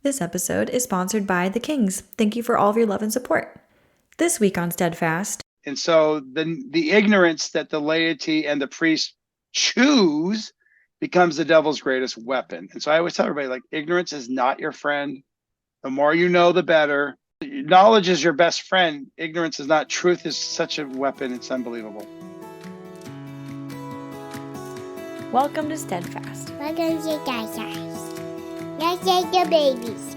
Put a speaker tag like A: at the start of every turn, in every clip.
A: This episode is sponsored by the Kings. Thank you for all of your love and support. This week on Steadfast.
B: And so the ignorance that the laity and the priests choose becomes the devil's greatest weapon. And so I always tell everybody, like, ignorance is not your friend. The more you know, the better. Knowledge is your best friend. Ignorance is not. Truth is such a weapon. It's unbelievable.
A: Welcome to Steadfast.
C: Welcome to Steadfast. Let's take the babies.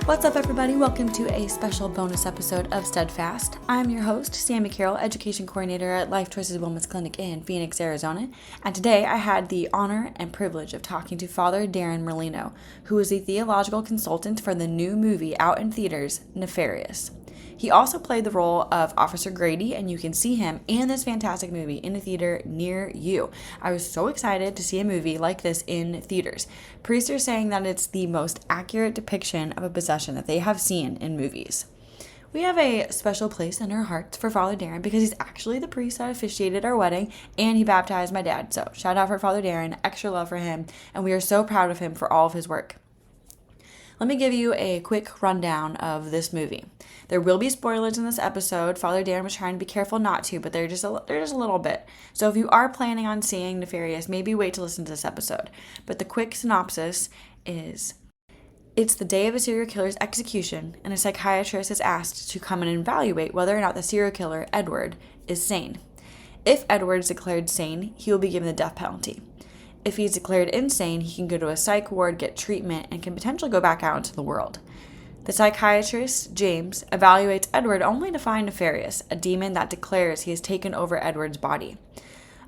A: What's up, everybody? Welcome to a special bonus episode of Steadfast. I'm your host, Sammie Carroll, Education Coordinator at Life Choices Wellness Clinic in Phoenix, Arizona. And today I had the honor and privilege of talking to Father Darrin Merlino, who is the theological consultant for the new movie out in theaters, Nefarious. He also played the role of Officer Grady, and you can see him and this fantastic movie in a theater near you. I was so excited to see a movie like this in theaters. Priests are saying that it's the most accurate depiction of a possession that they have seen in movies. We have a special place in our hearts for Father Darrin because he's actually the priest that officiated our wedding and he baptized my dad. So shout out for Father Darrin, extra love for him, and we are so proud of him for all of his work. Let me give you a quick rundown of this movie. There will be spoilers in this episode. Father Darrin was trying to be careful not to, but they're just a little bit. So if you are planning on seeing Nefarious, maybe wait to listen to this episode. But the quick synopsis is, it's the day of a serial killer's execution, and a psychiatrist is asked to come and evaluate whether or not the serial killer, Edward, is sane. If Edward is declared sane, he will be given the death penalty. If he's declared insane, he can go to a psych ward, get treatment, and can potentially go back out into the world. The psychiatrist, James, evaluates Edward only to find Nefarious, a demon that declares he has taken over Edward's body.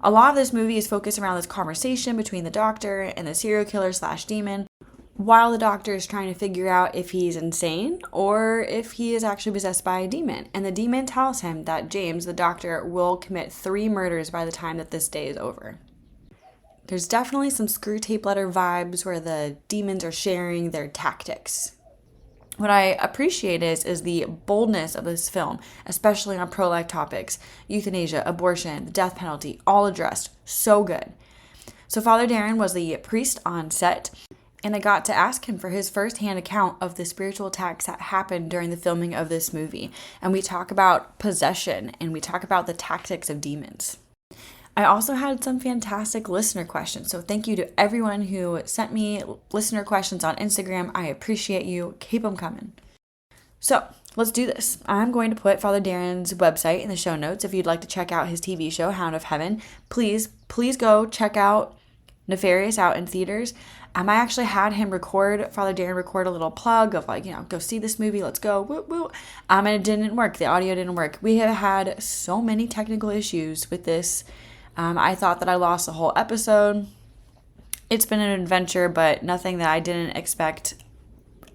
A: A lot of this movie is focused around this conversation between the doctor and the serial killer/demon, while the doctor is trying to figure out if he's insane or if he is actually possessed by a demon. And the demon tells him that James, the doctor, will commit 3 murders by the time that this day is over. There's definitely some Screw Tape Letter vibes where the demons are sharing their tactics. What I appreciate is the boldness of this film, especially on pro-life topics, euthanasia, abortion, the death penalty, all addressed. So good. So Father Darrin was the priest on set, and I got to ask him for his firsthand account of the spiritual attacks that happened during the filming of this movie. And we talk about possession, and we talk about the tactics of demons. I also had some fantastic listener questions, so thank you to everyone who sent me listener questions on Instagram. I appreciate you. Keep them coming. So let's do this. I'm going to put Father Darrin's website in the show notes. If you'd like to check out his TV show, Hound of Heaven, please go check out Nefarious out in theaters. I actually had him Father Darrin record a little plug of go see this movie, let's go, woo woo. And it didn't work. The audio didn't work. We have had so many technical issues with this. I thought that I lost the whole episode. It's been an adventure, but nothing that I didn't expect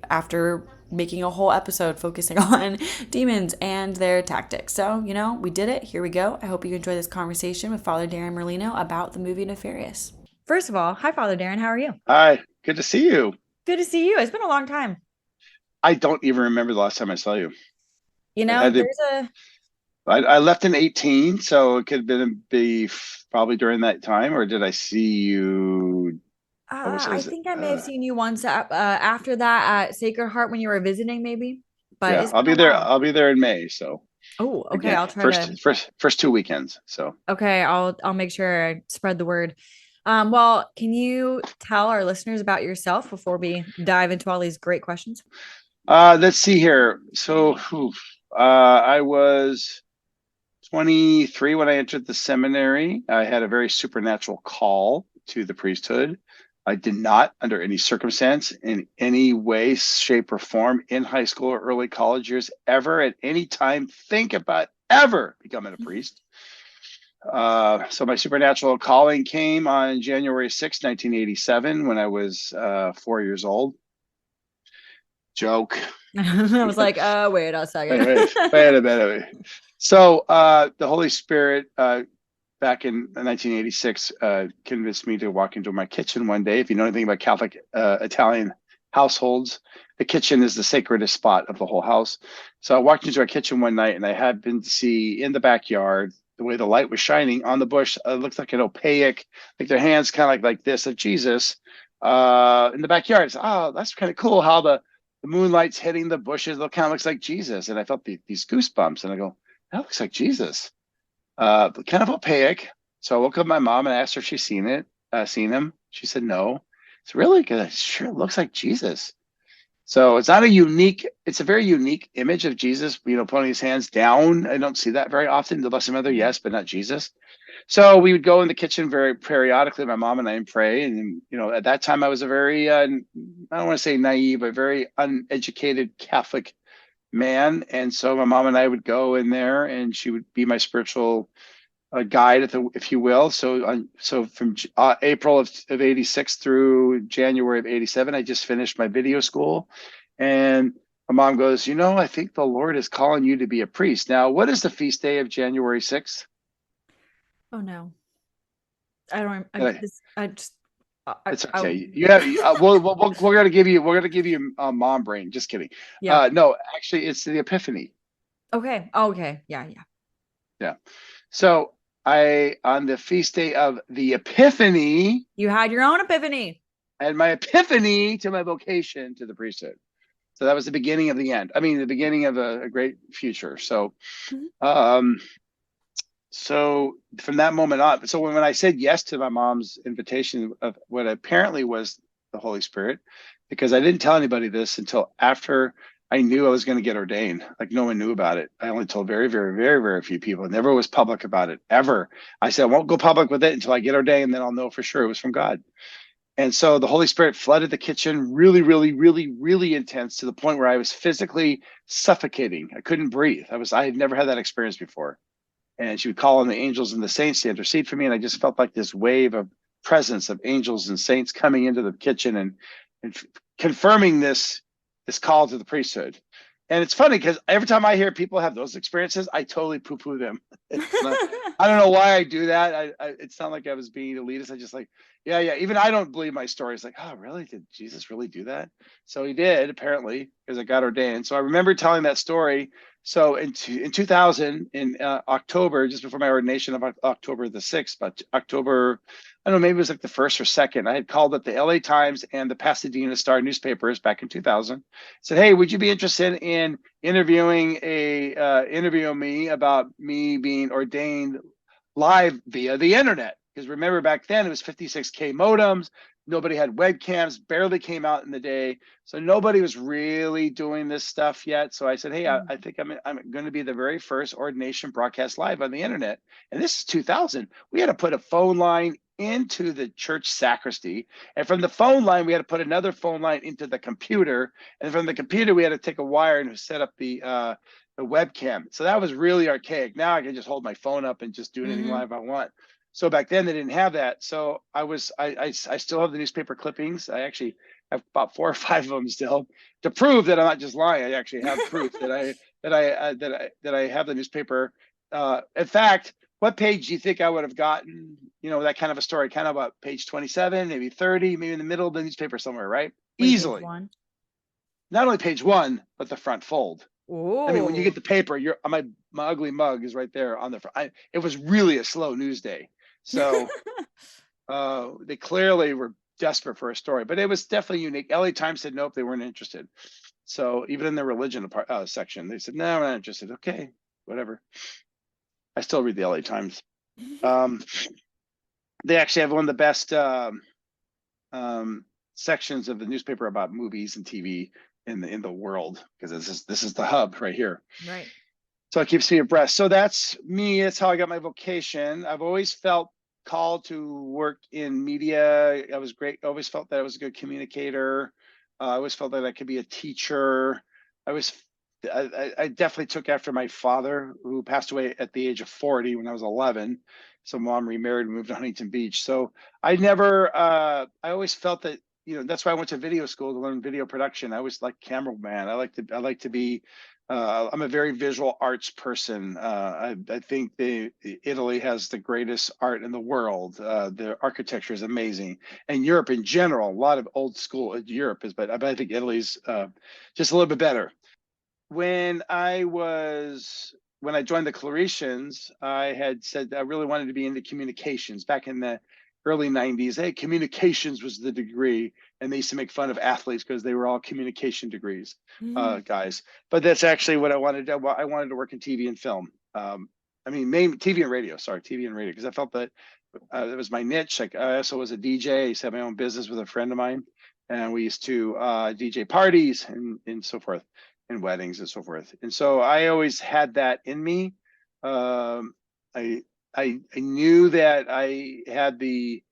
A: after making a whole episode focusing on demons and their tactics. So, we did it. Here we go. I hope you enjoy this conversation with Father Darrin Merlino about the movie Nefarious. First of all, hi, Father Darrin. How are you?
B: Hi. Good to see you.
A: Good to see you. It's been a long time.
B: I don't even remember the last time I saw you.
A: I
B: left in 2018, so it could be probably during that time, or did I see you?
A: I think I may have seen you once after that at Sacred Heart when you were visiting, maybe. But
B: yeah, I'll be there. I'll be there in May. So.
A: Oh, okay.
B: Again,
A: I'll try
B: first 2 weekends. So.
A: Okay, I'll make sure I spread the word. Well, can you tell our listeners about yourself before we dive into all these great questions?
B: Let's see here. So, I was 23 when I entered the seminary. I had a very supernatural call to the priesthood. I did not, under any circumstance, in any way, shape, or form, in high school or early college years, ever at any time think about ever becoming a priest. So my supernatural calling came on January 6, 1987, when I was 4 years old. Joke.
A: I was like, wait a second.
B: wait a minute. So the Holy Spirit, back in 1986, convinced me to walk into my kitchen one day. If you know anything about Catholic Italian households, the kitchen is the sacredest spot of the whole house. So I walked into our kitchen one night, and I happened to see in the backyard the way the light was shining on the bush. It looked like an opaque, like their hands kind of like this of Jesus in the backyard. I said, oh, that's kind of cool how the moonlight's hitting the bushes. It kind of looks like Jesus. And I felt these goosebumps. And I go, that looks like Jesus. Kind of opaque. So I woke up my mom and asked her if she's seen him. She said no. It's really good. It sure looks like Jesus. So it's a very unique image of Jesus, putting his hands down. I don't see that very often. The Blessed Mother, yes, but not Jesus. So we would go in the kitchen very periodically, my mom and I, and pray. And, at that time I was a very, I don't want to say naive, but very uneducated Catholic man. And so my mom and I would go in there and she would be my spiritual guide, if you will. So from April of 86 through January of 87, I just finished my video school. And my mom goes, I think the Lord is calling you to be a priest. Now, what is the feast day of January 6th?
A: Oh no, I don't.
B: It's okay. We're gonna give you a mom brain. Just kidding.
A: Yeah.
B: No, actually, it's the Epiphany.
A: Okay. Okay. Yeah.
B: So on the feast day of the Epiphany,
A: you had your own epiphany.
B: I had my epiphany to my vocation to the priesthood. So that was the beginning of the end. I mean, the beginning of a great future. So, so from that moment on, so when I said yes to my mom's invitation of what apparently was the Holy Spirit, because I didn't tell anybody this until after I knew I was going to get ordained. Like no one knew about it. I only told very, very, very, very few people. I never was public about it, ever. I said, I won't go public with it until I get ordained, and then I'll know for sure it was from God. And so the Holy Spirit flooded the kitchen really, really, really, really intense, to the point where I was physically suffocating. I couldn't breathe. I had never had that experience before. And she would call on the angels and the saints to intercede for me. And I just felt like this wave of presence of angels and saints coming into the kitchen and confirming this call to the priesthood. And it's funny because every time I hear people have those experiences, I totally poo-poo them. I don't know why I do that. It's not like I was being elitist. I just like, yeah. Even I don't believe my story. It's like, oh, really? Did Jesus really do that? So he did, apparently, because I got ordained. So I remember telling that story. So in 2000, in October, just before my ordination of October the 6th, but October, I don't know, maybe it was like the 1st or 2nd, I had called up the LA Times and the Pasadena Star newspapers back in 2000. Said, hey, would you be interested in interviewing me about me being ordained live via the internet? Because remember, back then it was 56K modems. Nobody had webcams, barely came out in the day. So nobody was really doing this stuff yet. So I said, hey, I think I'm going to be the very first ordination broadcast live on the internet. And this is 2000. We had to put a phone line into the church sacristy. And from the phone line, we had to put another phone line into the computer. And from the computer, we had to take a wire and set up the webcam. So that was really archaic. Now I can just hold my phone up and just do anything live I want. So back then they didn't have that. So I still have the newspaper clippings. I actually have about 4 or 5 of them still, to prove that I'm not just lying. I actually have proof that I have the newspaper. In fact, what page do you think I would have gotten, that kind of a story? Kind of about page 27, maybe 30, maybe in the middle of the newspaper somewhere, right? Easily. Not only page 1, but the front fold. Ooh. I mean, when you get the paper, my ugly mug is right there on the front. It was really a slow news day. So they clearly were desperate for a story, but it was definitely unique. LA Times said nope, they weren't interested. So even in the religion section, they said, no, we're not interested. Okay, whatever. I still read the LA Times. They actually have one of the best sections of the newspaper about movies and TV in the world, because this is the hub right here.
A: Right.
B: So it keeps me abreast. So that's me. That's how I got my vocation. I've always felt called to work in media. I always felt that I was a good communicator. I always felt that I could be a teacher. I definitely took after my father, who passed away at the age of 40 when I was 11. So mom remarried and moved to Huntington Beach. So I always felt that, that's why I went to video school, to learn video production. I was like cameraman. I like to be, I'm a very visual arts person. I think Italy has the greatest art in the world. Their architecture is amazing, and Europe in general. A lot of old school Europe is, but I think Italy's just a little bit better. When I was when I joined the Claretians, I had said I really wanted to be into communications back in the early 90s. Hey, communications was the degree. And they used to make fun of athletes because they were all communication degrees, guys. But that's actually what I wanted to do. I wanted to work in TV and film. Main TV and radio, TV and radio, because I felt that it was my niche. Like I also was a DJ. I used to have my own business with a friend of mine, and we used to DJ parties and so forth, and weddings and so forth. And so I always had that in me. I knew that I had the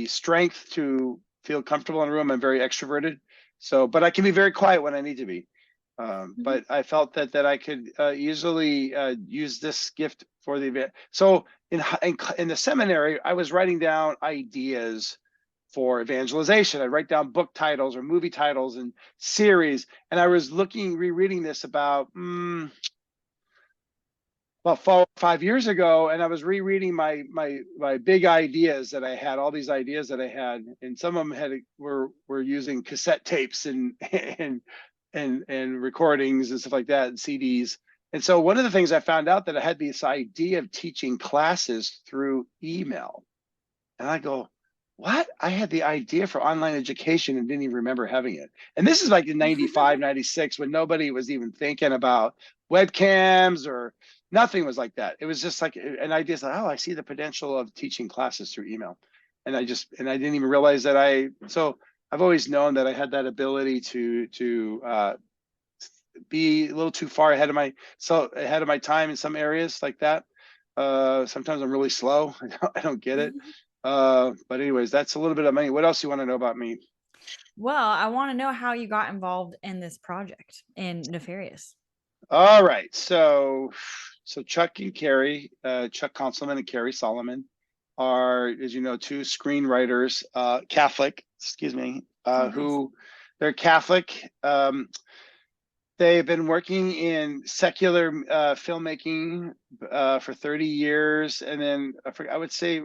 B: strength to feel comfortable in a room. I'm very extroverted, but I can be very quiet when I need to be. But I felt that I could easily use this gift for the event. So in the seminary, I was writing down ideas for evangelization. I'd write down book titles or movie titles and series. And I was rereading this about 5 years ago, and I was rereading my big ideas that I had, all these ideas that I had, and some of them were using cassette tapes and recordings and stuff like that, and CDs. And so one of the things I found out that I had this idea of teaching classes through email. And I go, what? I had the idea for online education and didn't even remember having it. And this is like in 95, 96, when nobody was even thinking about webcams or nothing was like that. It was just like an idea. Like, oh, I see the potential of teaching classes through email. And I didn't even realize that I've always known that I had that ability to be a little too far ahead of my time in some areas like that. Sometimes I'm really slow. I don't get it. But anyways, that's a little bit of me. What else do you want to know about me?
A: Well, I want to know how you got involved in this project in Nefarious.
B: All right. So Chuck and Carrie, Chuck Conselman and Carrie Solomon are, as you know, two screenwriters, Catholic, who they're Catholic. They've been working in secular filmmaking for 30 years. And then I would say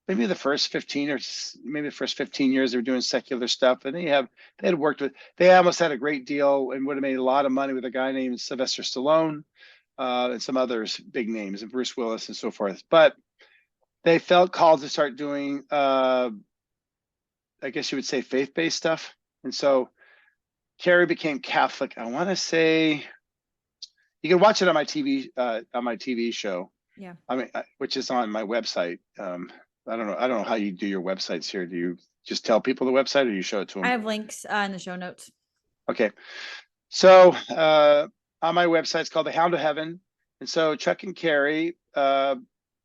B: maybe the first 15 years they were doing secular stuff. And they almost had a great deal and would have made a lot of money with a guy named Sylvester Stallone and some others, big names, and Bruce Willis and so forth. But they felt called to start doing, I guess you would say, faith-based stuff. And so Carrie became Catholic. I want to say, you can watch it on my TV show.
A: Yeah.
B: Which is on my website. I don't know how you do your websites here. Do you just tell people the website, or you show it to them?
A: I have links in the show notes.
B: Okay. So on my website, it's called The Hound of Heaven. And so Chuck and Carrie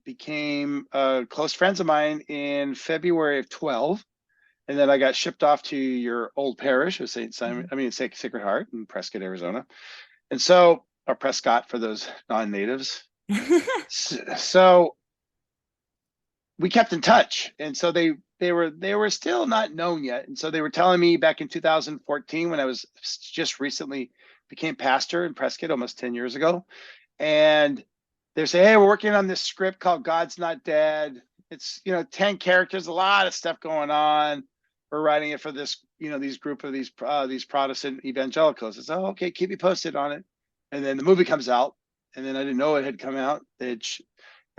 B: became close friends of mine in February of 12. And then I got shipped off to your old parish of St. Simon, Sacred Heart in Prescott, Arizona. And so, or Prescott for those non-natives. So we kept in touch. And so they were still not known yet. And so they were telling me back in 2014, when I was just recently became pastor in Prescott almost 10 years ago. And they're saying, hey, we're working on this script called God's Not Dead. It's, 10 characters, a lot of stuff going on. We're writing it for this, these group of these Protestant evangelicals. It's, oh, okay, keep me posted on it. And then the movie comes out, and then I didn't know it had come out. And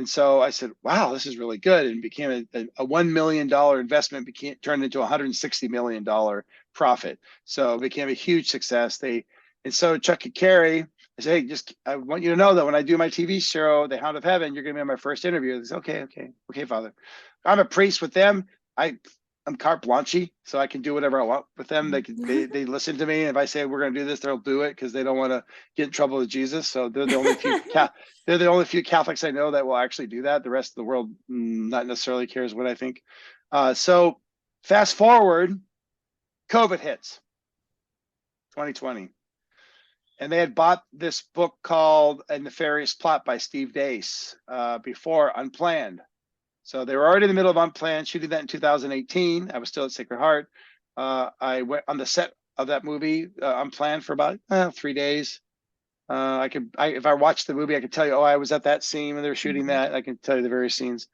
B: so I said, wow, this is really good. And became a $1 million investment, turned into a $160 million profit. So it became a huge success. And so Chuck and Carrie, I said, hey, I want you to know that when I do my TV show, The Hound of Heaven, you're going to be on my first interview. They said, okay, Father. I'm a priest with them. I'm carte blanche, so I can do whatever I want with them. They listen to me. If I say we're going to do this, they'll do it because they don't want to get in trouble with Jesus. So they're the only few they're the only few Catholics I know that will actually do that. The rest of the world not necessarily cares what I think. So fast forward, COVID hits, 2020, and they had bought this book called A Nefarious Plot by Steve Deace before Unplanned. So they were already in the middle of Unplanned, shooting that in 2018. I was still at Sacred Heart. I went on the set of that movie, Unplanned, for about 3 days. If I watched the movie, I could tell you, I was at that scene when they were shooting that. I can tell you the various scenes.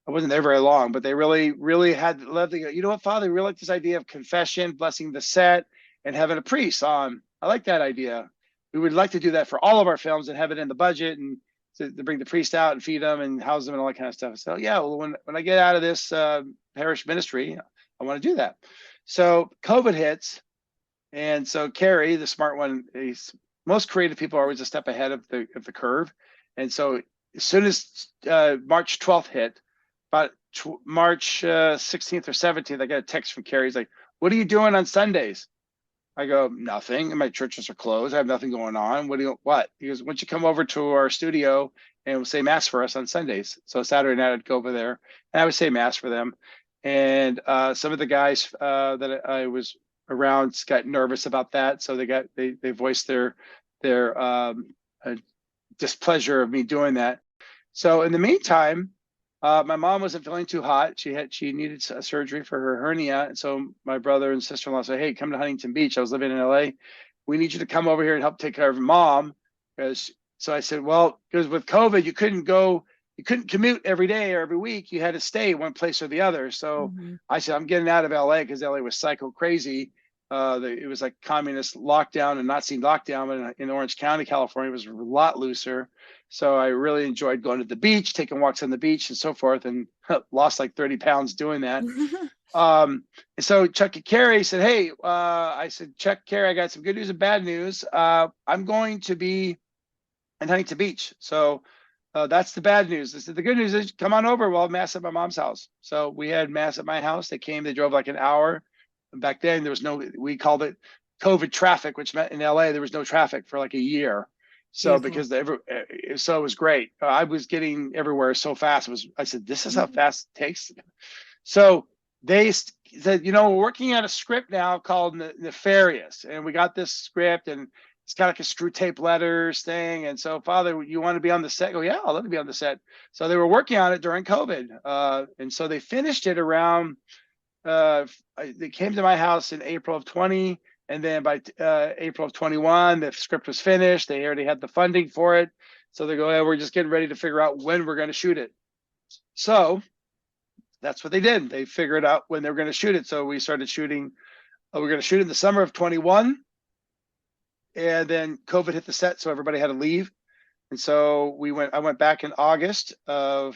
B: I wasn't there very long, but they really, really had loved it. You know what, Father? We really like this idea of confession, blessing the set, and having a priest on. I like that idea. we would like to do that for all of our films and have it in the budget and to bring the priest out and feed them and house them and all that kind of stuff. So yeah, well, when I get out of this parish ministry, I want to do that. So COVID hits, and so Carrie, the smart one, most creative people are always a step ahead of the curve. And so as soon as March 12th hit, about March 16th or 17th, I got a text from Carrie. He's like, "What are you doing on Sundays?" I go, "Nothing. My churches are closed. I have nothing going on. What? He goes, "Why don't you come over to our studio and we'll say mass for us on Sundays?" So Saturday night I'd go over there and I would say mass for them. And some of the guys that I was around got nervous about that, so they voiced their displeasure of me doing that. So in the meantime, my mom wasn't feeling too hot. She needed a surgery for her hernia, and so my brother and sister-in-law said, "Hey, come to Huntington Beach." I was living in LA. "We need you to come over here and help take care of mom." So I said, "Well, because with COVID, you couldn't commute every day or every week. You had to stay one place or the other." So I said, "I'm getting out of LA," because LA was psycho crazy. It was like communist lockdown and Nazi lockdown, but in Orange County, California, it was a lot looser. So I really enjoyed going to the beach, taking walks on the beach and so forth, and lost like 30 pounds doing that. And so Chuck and Carrie said, "Hey," I said, "Chuck, Carrie, I got some good news and bad news. I'm going to be in Huntington Beach. So that's the bad news." I said, "The good news is come on over. We'll have mass at my mom's house." So we had mass at my house. They came, they drove like an hour. Back then there was we called it COVID traffic, which meant in LA there was no traffic for like a year. So because so it was great. I was getting everywhere so fast. I said, "This is how fast it takes." So they said, "We're working on a script now called Nefarious, and we got this script, and it's got like a screw tape letters thing. And so, Father, you want to be on the set?" I go, "Yeah, I'd love to be on the set." So they were working on it during COVID, and so they finished it around. They came to my house in April of 20, and then by April of 21, the script was finished. They already had the funding for it. So they go, "Yeah, we're just getting ready to figure out when we're going to shoot it." So that's what they did. They figured out when they were going to shoot it. So we started shooting. We're going to shoot in the summer of 21. And then COVID hit the set, so everybody had to leave. And so I went back in August I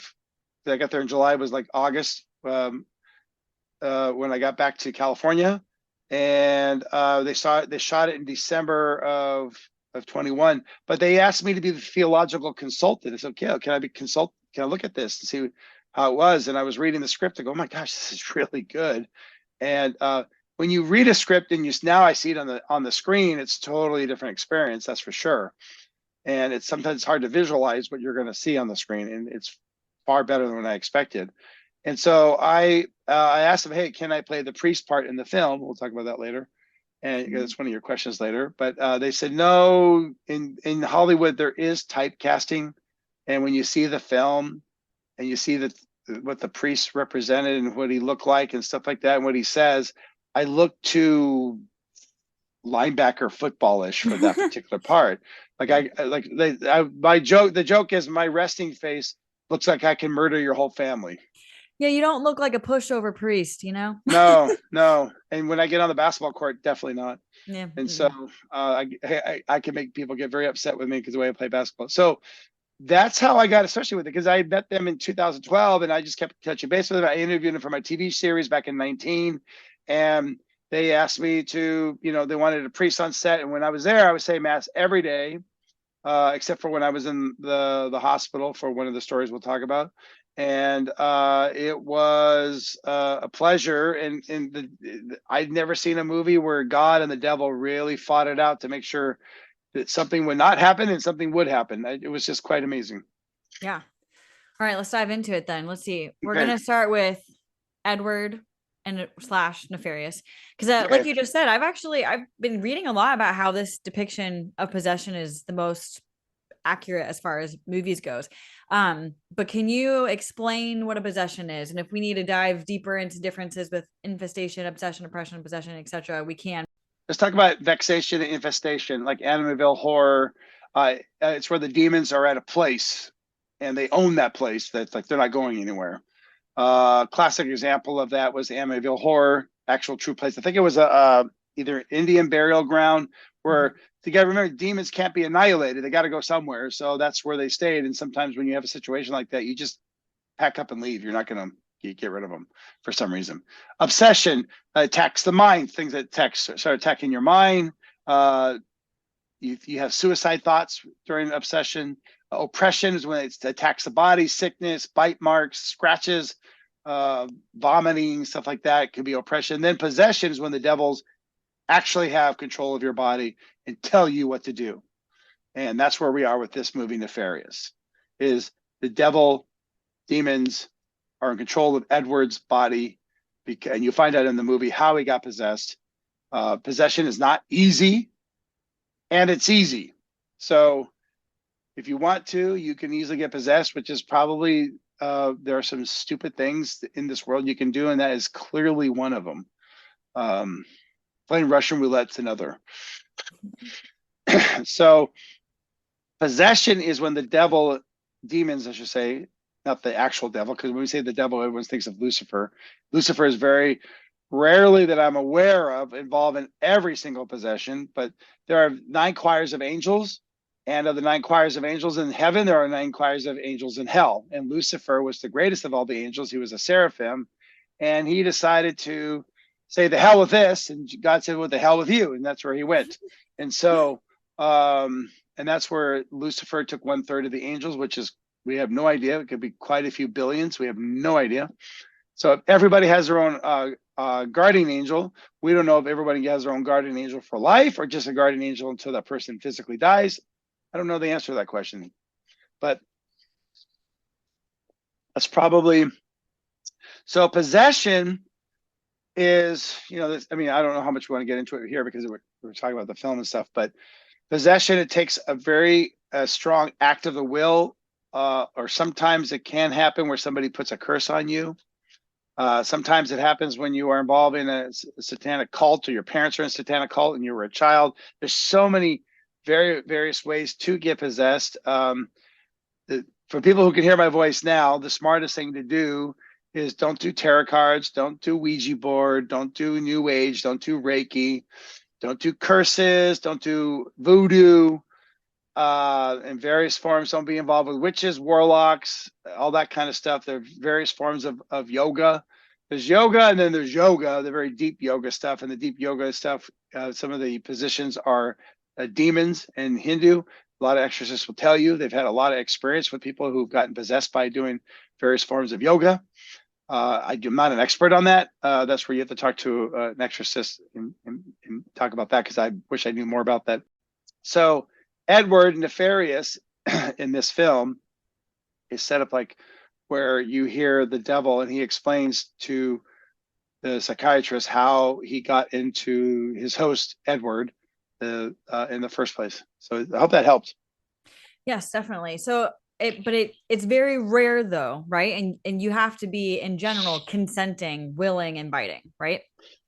B: got there in July, was like August. When I got back to California, and they shot it in December of 21. But they asked me to be the theological consultant. I said, "Okay, can I look at this and see how it was?" And I was reading the script. I go, "Oh my gosh, this is really good." And when you read a script and now I see it on the screen, it's totally a different experience, that's for sure. And it's sometimes hard to visualize what you're going to see on the screen, and it's far better than what I expected. And so I asked them, "Hey, can I play the priest part in the film?" We'll talk about that later, and that's one of your questions later. But they said no. In Hollywood, there is typecasting, and when you see the film and you see what the priest represented and what he looked like and stuff like that, and what he says, I look too linebacker footballish for that particular part. Like the joke is my resting face looks like I can murder your whole family.
A: Yeah, you don't look like a pushover priest,
B: No. And when I get on the basketball court, definitely not.
A: Yeah.
B: And so I can make people get very upset with me because the way I play basketball. So that's how I got associated with it, because I met them in 2012 and I just kept touching base with them. I interviewed them for my TV series back in 19, and they asked me to, they wanted a priest on set. And when I was there, I would say mass every day, except for when I was in the hospital for one of the stories we'll talk about. And it was a pleasure. And I'd never seen a movie where God and the devil really fought it out to make sure that something would not happen and something would happen. It was just quite amazing.
A: Yeah. All right, let's dive into it then. Let's see. We're going to start with Edward and / Nefarious. Because like you just said, I've been reading a lot about how this depiction of possession is the most accurate as far as movies goes. But can you explain what a possession is? And if we need to dive deeper into differences with infestation, obsession, oppression, possession, etc., we can.
B: Let's talk about vexation and infestation, like Amityville Horror. It's where the demons are at a place and they own that place. That's like they're not going anywhere. Classic example of that was Amityville Horror, actual true place. I think it was either Indian burial ground Where you got to remember, demons can't be annihilated. They got to go somewhere. So that's where they stayed. And sometimes when you have a situation like that, you just pack up and leave. You're not going to get rid of them for some reason. Obsession attacks the mind. Things that start attacking your mind. You have suicide thoughts during obsession. Oppression is when it attacks the body. Sickness, bite marks, scratches, vomiting, stuff like that could be oppression. Then possession is when the devils actually have control of your body and tell you what to do. And that's where we are with this movie, Nefarious. Is the devil, demons are in control of Edward's body, and you find out in the movie how he got possessed. Possession is not easy, and it's easy. So if you want to, you can easily get possessed, which is probably, there are some stupid things in this world you can do, and that is clearly one of them. Playing Russian roulette's another. So possession is when the devil, demons, I should say, not the actual devil, because when we say the devil, everyone thinks of Lucifer. Lucifer is very rarely, that I'm aware of, involved in every single possession, but there are 9 choirs of angels, and of the 9 choirs of angels in heaven, there are 9 choirs of angels in hell. And Lucifer was the greatest of all the angels. He was a seraphim, and he decided to say the hell with this, and God said, well, the hell with you, and that's where he went. And so and that's where Lucifer took 1/3 of the angels, which is, we have no idea. It could be quite a few billions. We have no idea. So everybody has their own guardian angel. We don't know if everybody has their own guardian angel for life or just a guardian angel until that person physically dies. I don't know the answer to that question, but that's probably, so possession is, this, I mean, I don't know how much we want to get into it here because we're talking about the film and stuff, but possession, it takes a very strong act of the will, or sometimes it can happen where somebody puts a curse on you. Sometimes it happens when you are involved in a satanic cult, or your parents are in a satanic cult and you were a child. There's so many various ways to get possessed. For people who can hear my voice now, the smartest thing to do is don't do tarot cards, don't do Ouija board, don't do New Age, don't do Reiki, don't do curses, don't do voodoo, in various forms. Don't be involved with witches, warlocks, all that kind of stuff. There are various forms of yoga. There's yoga, and then there's yoga, the very deep yoga stuff. And the deep yoga stuff, some of the positions are demons and Hindu. A lot of exorcists will tell you they've had a lot of experience with people who've gotten possessed by doing various forms of yoga. I'm not an expert on that. That's where you have to talk to an exorcist and talk about that, because I wish I knew more about that. So Edward Nefarious in this film is set up like where you hear the devil and he explains to the psychiatrist how he got into his host, Edward, in the first place. So I hope that helped.
A: Yes, definitely. So it's very rare though, right? And you have to be, in general, consenting, willing, and biting, right?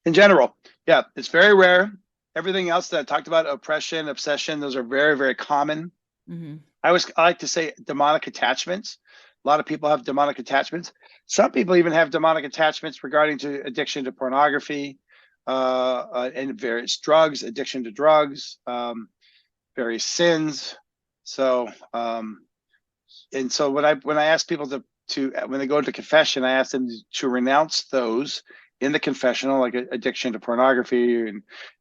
B: In general, yeah, it's very rare. Everything else that I talked about, oppression, obsession, those are very, very common.
A: Mm-hmm.
B: I like to say demonic attachments. A lot of people have demonic attachments. Some people even have demonic attachments regarding to addiction to pornography, and various drugs, addiction to drugs, various sins. So, and so when I ask people to when they go into confession, I ask them to renounce those in the confessional, like addiction to pornography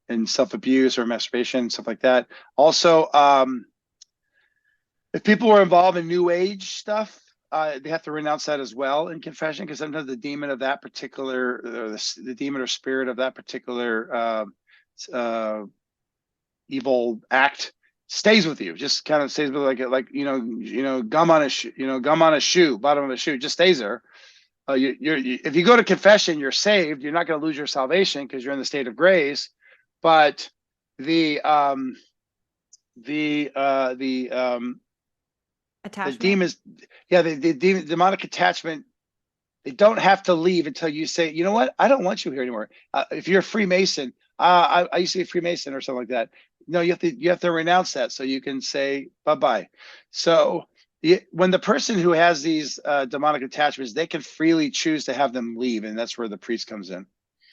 B: and self-abuse or masturbation, stuff like that. Also, if people were involved in New Age stuff, they have to renounce that as well in confession, because sometimes the demon of that particular, the demon or spirit of that particular evil act stays with you. Just kind of stays with gum on a shoe, bottom of a shoe, just stays there. If you go to confession, you're saved. You're not going to lose your salvation because you're in the state of grace. But the demons, the demonic attachment, they don't have to leave until you say, you know what, I don't want you here anymore. If you're a Freemason, I used to be a Freemason or something like that. No, you have to renounce that so you can say bye-bye. So when the person who has these demonic attachments, they can freely choose to have them leave, and that's where the priest comes in.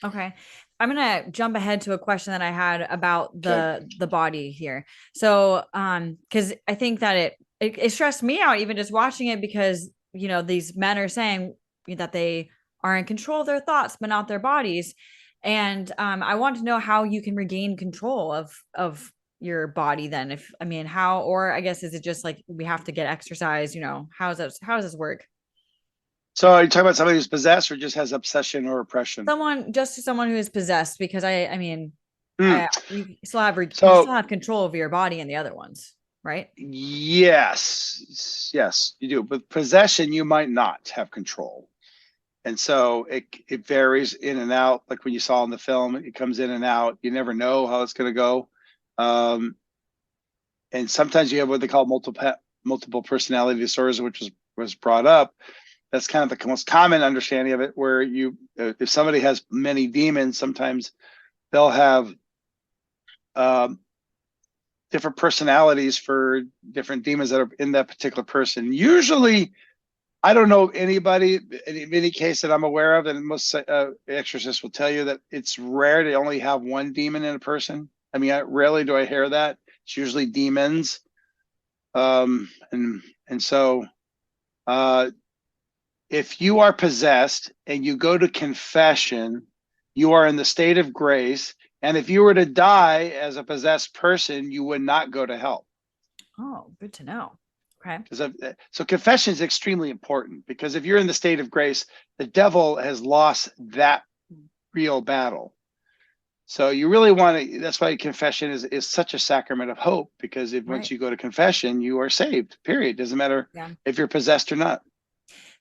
A: Okay. I'm gonna jump ahead to a question that I had about the body here. So because I think that it stressed me out even just watching it, because these men are saying that they are in control of their thoughts but not their bodies. And I want to know how you can regain control of your body then. If I mean how, or I guess is it just like we have to get exercise, how does this work?
B: So are you talking about somebody who's possessed or just has obsession or oppression?
A: Someone who is possessed, because I mean,
B: Mm.
A: you still have you
B: So
A: still have control over your body and the other ones, right?
B: yes, you do. With possession, you might not have control. And so it varies in and out. Like when you saw in the film, it comes in and out. You never know how it's going to go. And sometimes you have what they call multiple personality disorders, which was brought up. That's kind of the most common understanding of it, where if somebody has many demons, sometimes they'll have different personalities for different demons that are in that particular person. Usually, I don't know anybody in any case that I'm aware of, and most exorcists will tell you that it's rare to only have one demon in a person. I mean, rarely do I hear that. It's usually demons. And so if you are possessed and you go to confession, you are in the state of grace. And if you were to die as a possessed person, you would not go to hell.
A: Oh, good to know. Okay.
B: So confession is extremely important, because if you're in the state of grace, the devil has lost that real battle. So you really want to, that's why confession is such a sacrament of hope, because once you go to confession, you are saved, period. Doesn't matter if you're possessed or not.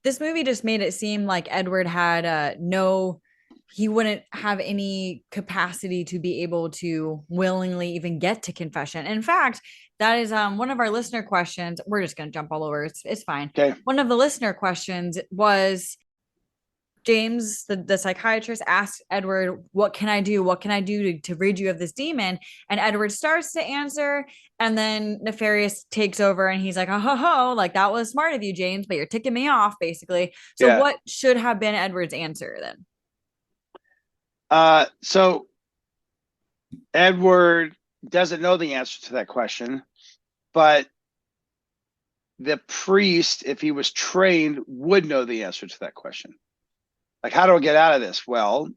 A: This movie just made it seem like Edward had he wouldn't have any capacity to be able to willingly even get to confession. In fact, that is one of our listener questions. We're just going to jump all over. It's fine.
B: Okay.
A: One of the listener questions was, James, the psychiatrist, asked Edward, what can I do? What can I do to rid you of this demon? And Edward starts to answer, and then Nefarious takes over, and he's like, oh, ho, ho, like, that was smart of you, James, but you're ticking me off, basically. So what should have been Edward's answer then?
B: So Edward doesn't know the answer to that question, but the priest, if he was trained, would know the answer to that question. Like, how do I get out of this? Well,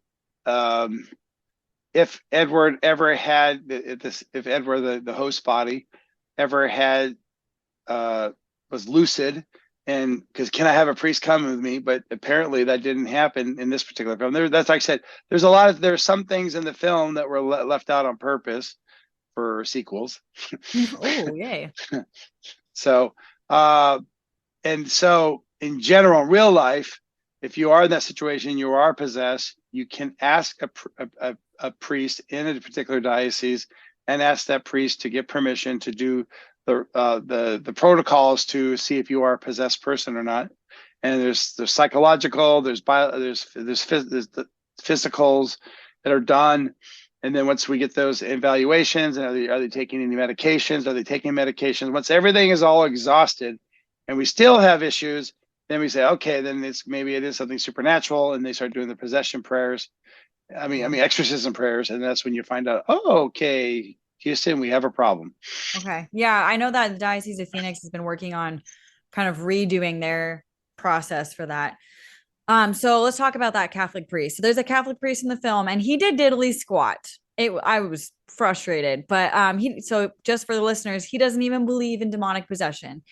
B: if Edward ever had if Edward, the host body, ever had was lucid, and because can I have a priest come with me? But apparently that didn't happen in this particular film. That's like I said, there's some things in the film that were left out on purpose for sequels.
A: Oh, yay.
B: So and so in general, in real life, if you are in that situation, you are possessed, you can ask a priest in a particular diocese and ask that priest to get permission to do the protocols to see if you are a possessed person or not. And there's psychological, there's the physicals that are done. And then once we get those evaluations, and are they taking any medications? Are they taking medications? Once everything is all exhausted and we still have issues, then we say, okay, then maybe it is something supernatural, and they start doing the possession prayers. I mean, exorcism prayers, and that's when you find out, oh, okay, Houston, we have a problem.
A: Okay. Yeah, I know that the Diocese of Phoenix has been working on kind of redoing their process for that. So let's talk about that Catholic priest. So there's a Catholic priest in the film, and he did diddly squat. I was frustrated, but so just for the listeners, he doesn't even believe in demonic possession.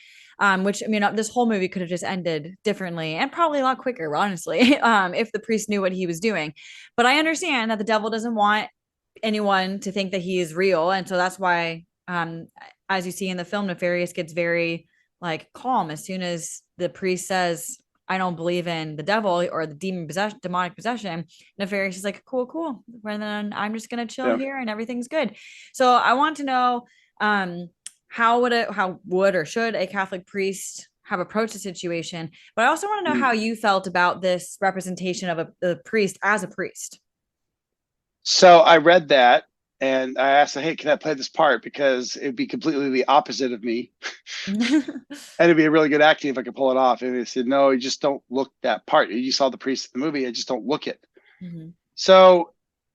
A: Which, I mean, this whole movie could have just ended differently and probably a lot quicker, honestly, if the priest knew what he was doing. But I understand that the devil doesn't want anyone to think that he is real, and so that's why, as you see in the film, Nefarious gets very like calm as soon as the priest says, I don't believe in the devil or the demonic possession. Nefarious is like, cool. And then I'm just gonna chill here and everything's good. So I want to know, how would or should a Catholic priest have approached the situation? But I also want to know how you felt about this representation of a priest as a priest.
B: So I read that, and I asked, hey, can I play this part? Because it'd be completely the opposite of me. And it'd be a really good acting if I could pull it off. And they said, no, you just don't look that part. You saw the priest in the movie. I just don't look it. So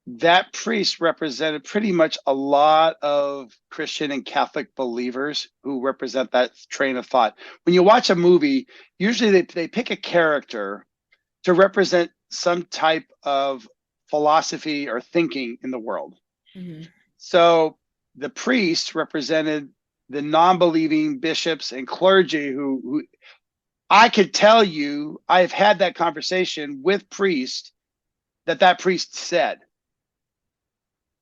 B: that priest represented pretty much a lot of Christian and Catholic believers who represent that train of thought. When you watch a movie, usually they pick a character to represent some type of philosophy or thinking in the world.
A: Mm-hmm.
B: So the priest represented the non-believing bishops and clergy who I could tell you, I've had that conversation with priests that priest said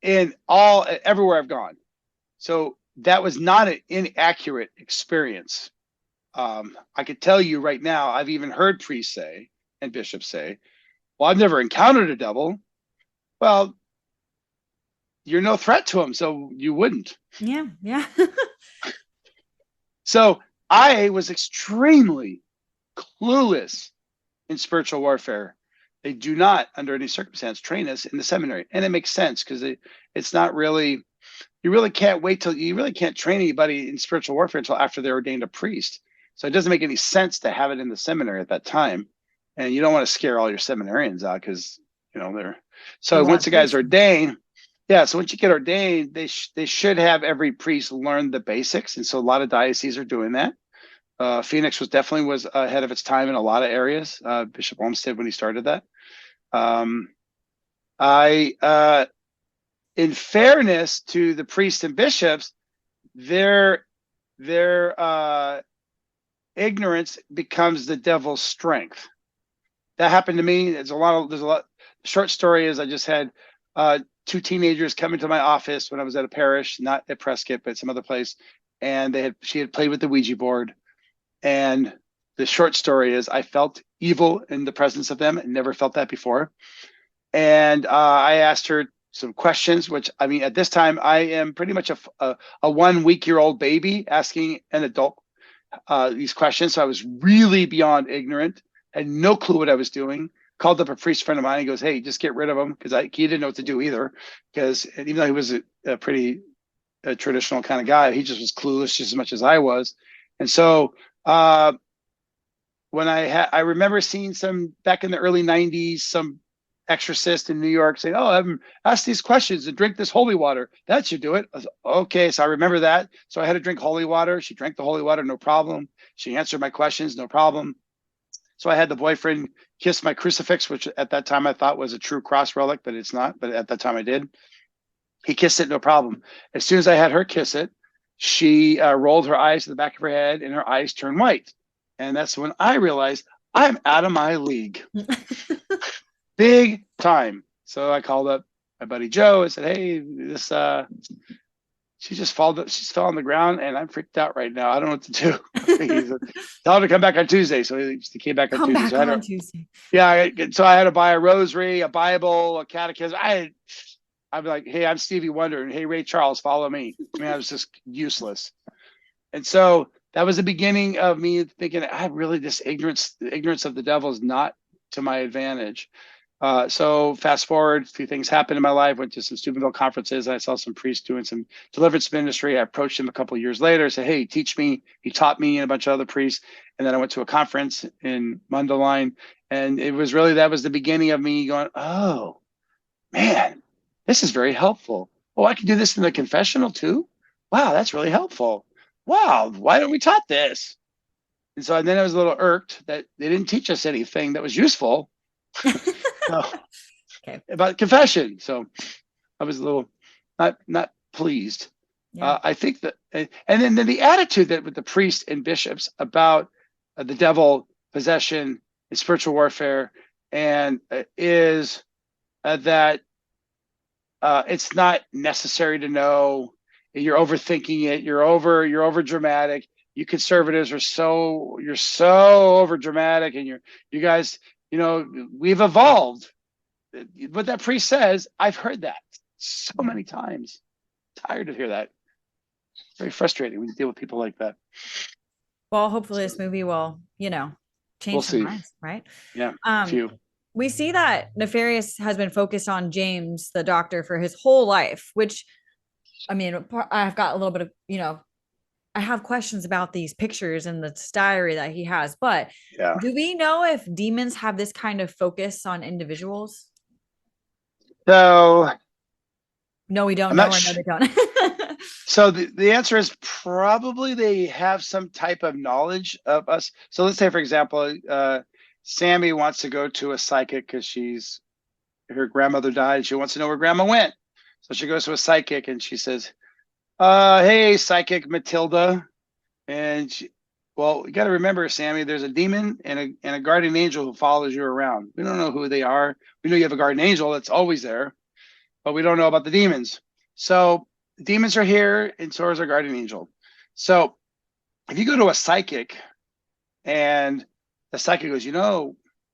B: in everywhere I've gone. So that was not an inaccurate experience. I could tell you right now, I've even heard priests say and bishops say, well, I've never encountered a devil. Well, you're no threat to him, so you wouldn't.
A: Yeah.
B: So I was extremely clueless in spiritual warfare. They do not, under any circumstance, train us in the seminary. And it makes sense because it's not really, you really can't train anybody in spiritual warfare until after they're ordained a priest. So it doesn't make any sense to have it in the seminary at that time. And you don't want to scare all your seminarians out because, so once the guy's ordained, so once you get ordained, they should have every priest learn the basics. And so a lot of dioceses are doing that. Phoenix was ahead of its time in a lot of areas. Bishop Olmsted, when he started that. In fairness to the priests and bishops, their ignorance becomes the devil's strength. That happened to me. There's a lot. Short story is I just had 2 teenagers come into my office when I was at a parish, not at Prescott, but some other place, and she had played with the Ouija board. And the short story is I felt evil in the presence of them and never felt that before. And I asked her some questions, which, I mean, at this time, I am pretty much a 1 week-old baby asking an adult these questions. So I was really beyond ignorant, had no clue what I was doing. Called up a priest friend of mine. He goes, hey, just get rid of him, because he didn't know what to do either. Because even though he was a pretty traditional kind of guy, he just was clueless just as much as I was. And so when I remember seeing some back in the early 90s, some exorcist in New York saying, oh, have him ask these questions and drink this holy water. That should do it. I was, okay, so I remember that. So I had to drink holy water. She drank the holy water, no problem. She answered my questions, no problem. So I had the boyfriend kiss my crucifix, which at that time I thought was a true cross relic, but it's not. But at that time I did. He kissed it, no problem. As soon as I had her kiss it, she rolled her eyes to the back of her head and her eyes turned white. And that's when I realized I'm out of my league. Big time. So I called up my buddy Joe and said, hey, this she's fell on the ground and I'm freaked out right now. I don't know what to do. Tell her to come back on Tuesday. So he came back on Tuesday.
A: Tuesday.
B: Yeah. So I had to buy a rosary, a Bible, a catechism. I'm like, hey, I'm Stevie Wonder, and hey, Ray Charles, follow me. I mean, I was just useless. And so that was the beginning of me thinking, the ignorance of the devil is not to my advantage. So fast forward, a few things happened in my life. Went to some Steubenville conferences. I saw some priests doing some deliverance ministry. I approached him a couple of years later, said, hey, teach me. He taught me and a bunch of other priests. And then I went to a conference in Mundelein. And that was the beginning of me going, oh, man, this is very helpful. Oh, I can do this in the confessional too? Wow, that's really helpful. Wow, why don't we taught this? And so then I was a little irked that they didn't teach us anything that was useful about confession. So I was a little not pleased. Yeah. I think that, and then the attitude that with the priests and bishops about the devil, possession, and spiritual warfare, and is that it's not necessary to know. You're overthinking it. You're over dramatic. You conservatives you're so over dramatic, and you guys, we've evolved. What that priest says, I've heard that so many times. Tired of hear that. Very frustrating when you deal with people like that.
A: Well, hopefully this movie will, change some minds, right?
B: Yeah.
A: We see that Nefarious has been focused on James, the doctor, for his whole life, which, I mean, I've got a little bit of, I have questions about these pictures and the diary that he has, but do we know if demons have this kind of focus on individuals?
B: So
A: No, we don't
B: I'm
A: know,
B: not
A: or no,
B: sure.
A: they don't.
B: So the answer is probably they have some type of knowledge of us. So let's say, for example, Sammie wants to go to a psychic because her grandmother died. She wants to know where grandma went. So she goes to a psychic and she says, hey, psychic Matilda. And well, you got to remember, Sammie, there's a demon and a guardian angel who follows you around. We don't know who they are. We know you have a guardian angel that's always there, but we don't know about the demons. So the demons are here, and so is our guardian angel. So if you go to a psychic and the psychic goes,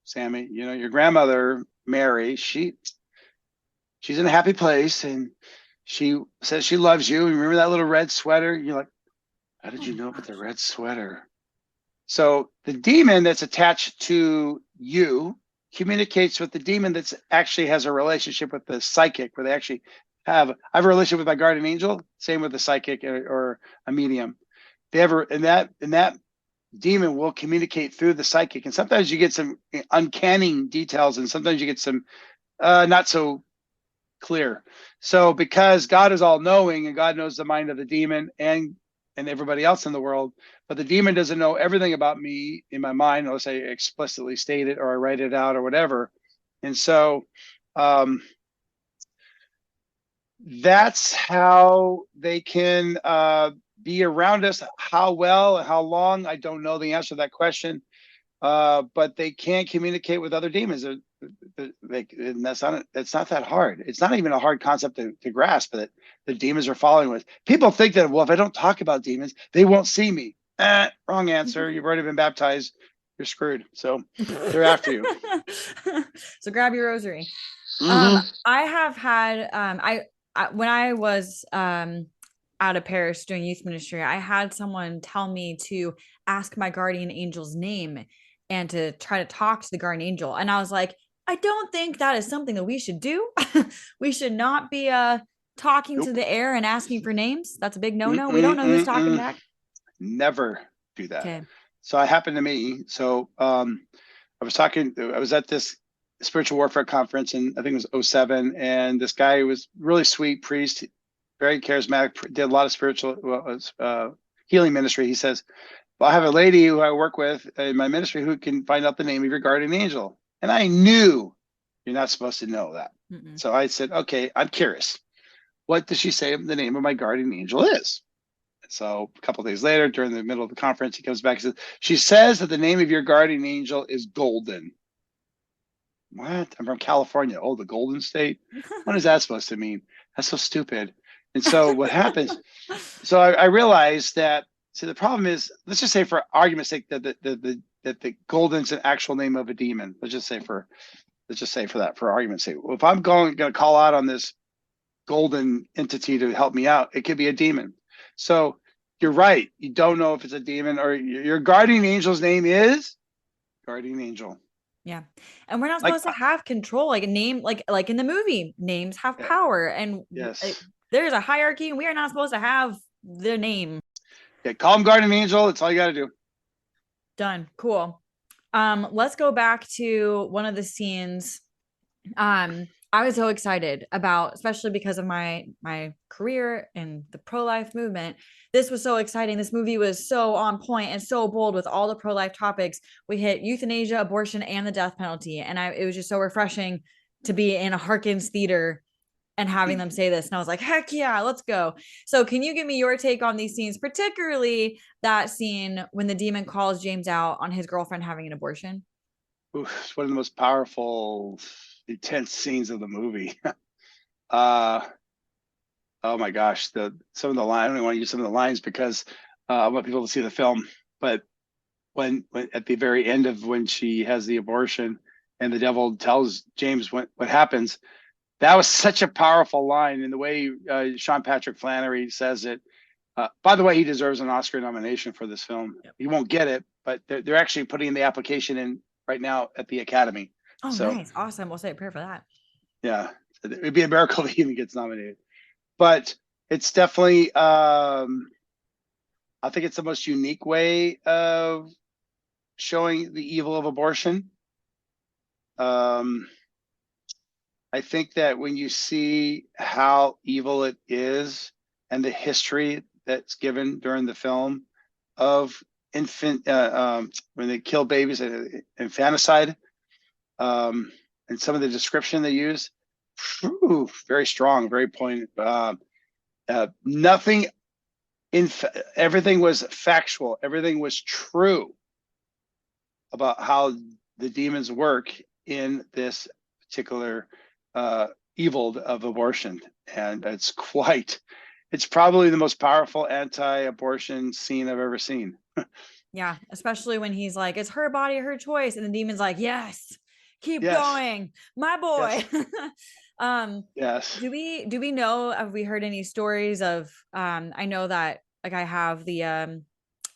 B: Sammie, your grandmother, Mary, she's in a happy place and she says she loves you. Remember that little red sweater? You're like, how did you know about the red sweater? So the demon that's attached to you communicates with the demon that's actually has a relationship with the psychic, where they actually I have a relationship with my guardian angel. Same with the psychic or a medium. They ever and that demon will communicate through the psychic, and sometimes you get some uncanny details, and sometimes you get some not so clear. So because God is all knowing and God knows the mind of the demon and everybody else in the world, but the demon doesn't know everything about me in my mind unless I explicitly state it or I write it out or whatever. And so that's how they can be around us. How well and how long, I don't know the answer to that question. But they can communicate with other demons. And that's not it's not that hard. It's not even a hard concept to grasp that the demons are following with. People think that, well, if I don't talk about demons, they won't see me. Wrong answer. You've already been baptized. You're screwed. So they're after you.
A: So grab your rosary.
B: Mm-hmm.
A: I have had when I was out of parish doing youth ministry, I had someone tell me to ask my guardian angel's name and to try to talk to the guardian angel. And I was like, I don't think that is something that we should do. We should not be talking to the air and asking for names. That's a big no-no. We don't know who's talking back.
B: Never do that.
A: Okay.
B: So it happened to me. So I was at this spiritual warfare conference, and I think it was 07, and this guy was really sweet priest, very charismatic, did a lot of spiritual healing ministry. He says, well, I have a lady who I work with in my ministry who can find out the name of your guardian angel. And I knew you're not supposed to know that.
A: Mm-mm.
B: So I said, okay, I'm curious. What does she say the name of my guardian angel is? So a couple of days later, during the middle of the conference, he comes back and says, she says that the name of your guardian angel is Golden. What? I'm from California. Oh, the Golden State? What is that supposed to mean? That's so stupid. And so what happens? So I realized that, see, the problem is, let's just say for argument's sake that the Golden's an actual name of a demon. Let's just say for that, for argument's sake. Well, if I'm going to call out on this golden entity to help me out, it could be a demon. So you're right. You don't know if it's a demon, or your guardian angel's name is guardian angel.
A: Yeah. And we're not supposed to have control, like a name, like in the movie, names have power, and
B: yes,
A: there's a hierarchy, and we are not supposed to have the name.
B: Yeah, call him guardian angel. That's all you got to do.
A: Done. Cool. Let's go back to one of the scenes. I was so excited about, especially because of my career in the pro-life movement. This was so exciting. This movie was so on point and so bold with all the pro-life topics. We hit euthanasia, abortion, and the death penalty. And it was just so refreshing to be in a Harkins theater and having them say this. And I was like, heck yeah, let's go. So can you give me your take on these scenes, particularly that scene when the demon calls James out on his girlfriend having an abortion?
B: Oof, it's one of the most powerful, intense scenes of the movie. Oh my gosh, some of the lines, I don't even want to use some of the lines because I want people to see the film. But when at the very end of when she has the abortion and the devil tells James what happens, that was such a powerful line. And the way Sean Patrick Flannery says it, by the way, he deserves an Oscar nomination for this film. Yep. He won't get it, but they're actually putting the application in right now at the Academy.
A: Oh, so, nice. Awesome. We'll say a prayer for that.
B: Yeah. It'd be a miracle if he even gets nominated. But it's definitely, I think it's the most unique way of showing the evil of abortion. I think that when you see how evil it is and the history that's given during the film of when they kill babies, infanticide, and some of the description they use, very strong, very poignant. Nothing everything was factual. Everything was true about how the demons work in this particular evil of abortion. And it's probably the most powerful anti-abortion scene I've ever seen.
A: Yeah, especially when he's like, it's her body, her choice. And the demon's like, yes, keep going, my boy.
B: Yes.
A: Do we know, have we heard any stories of, I know that like I have the,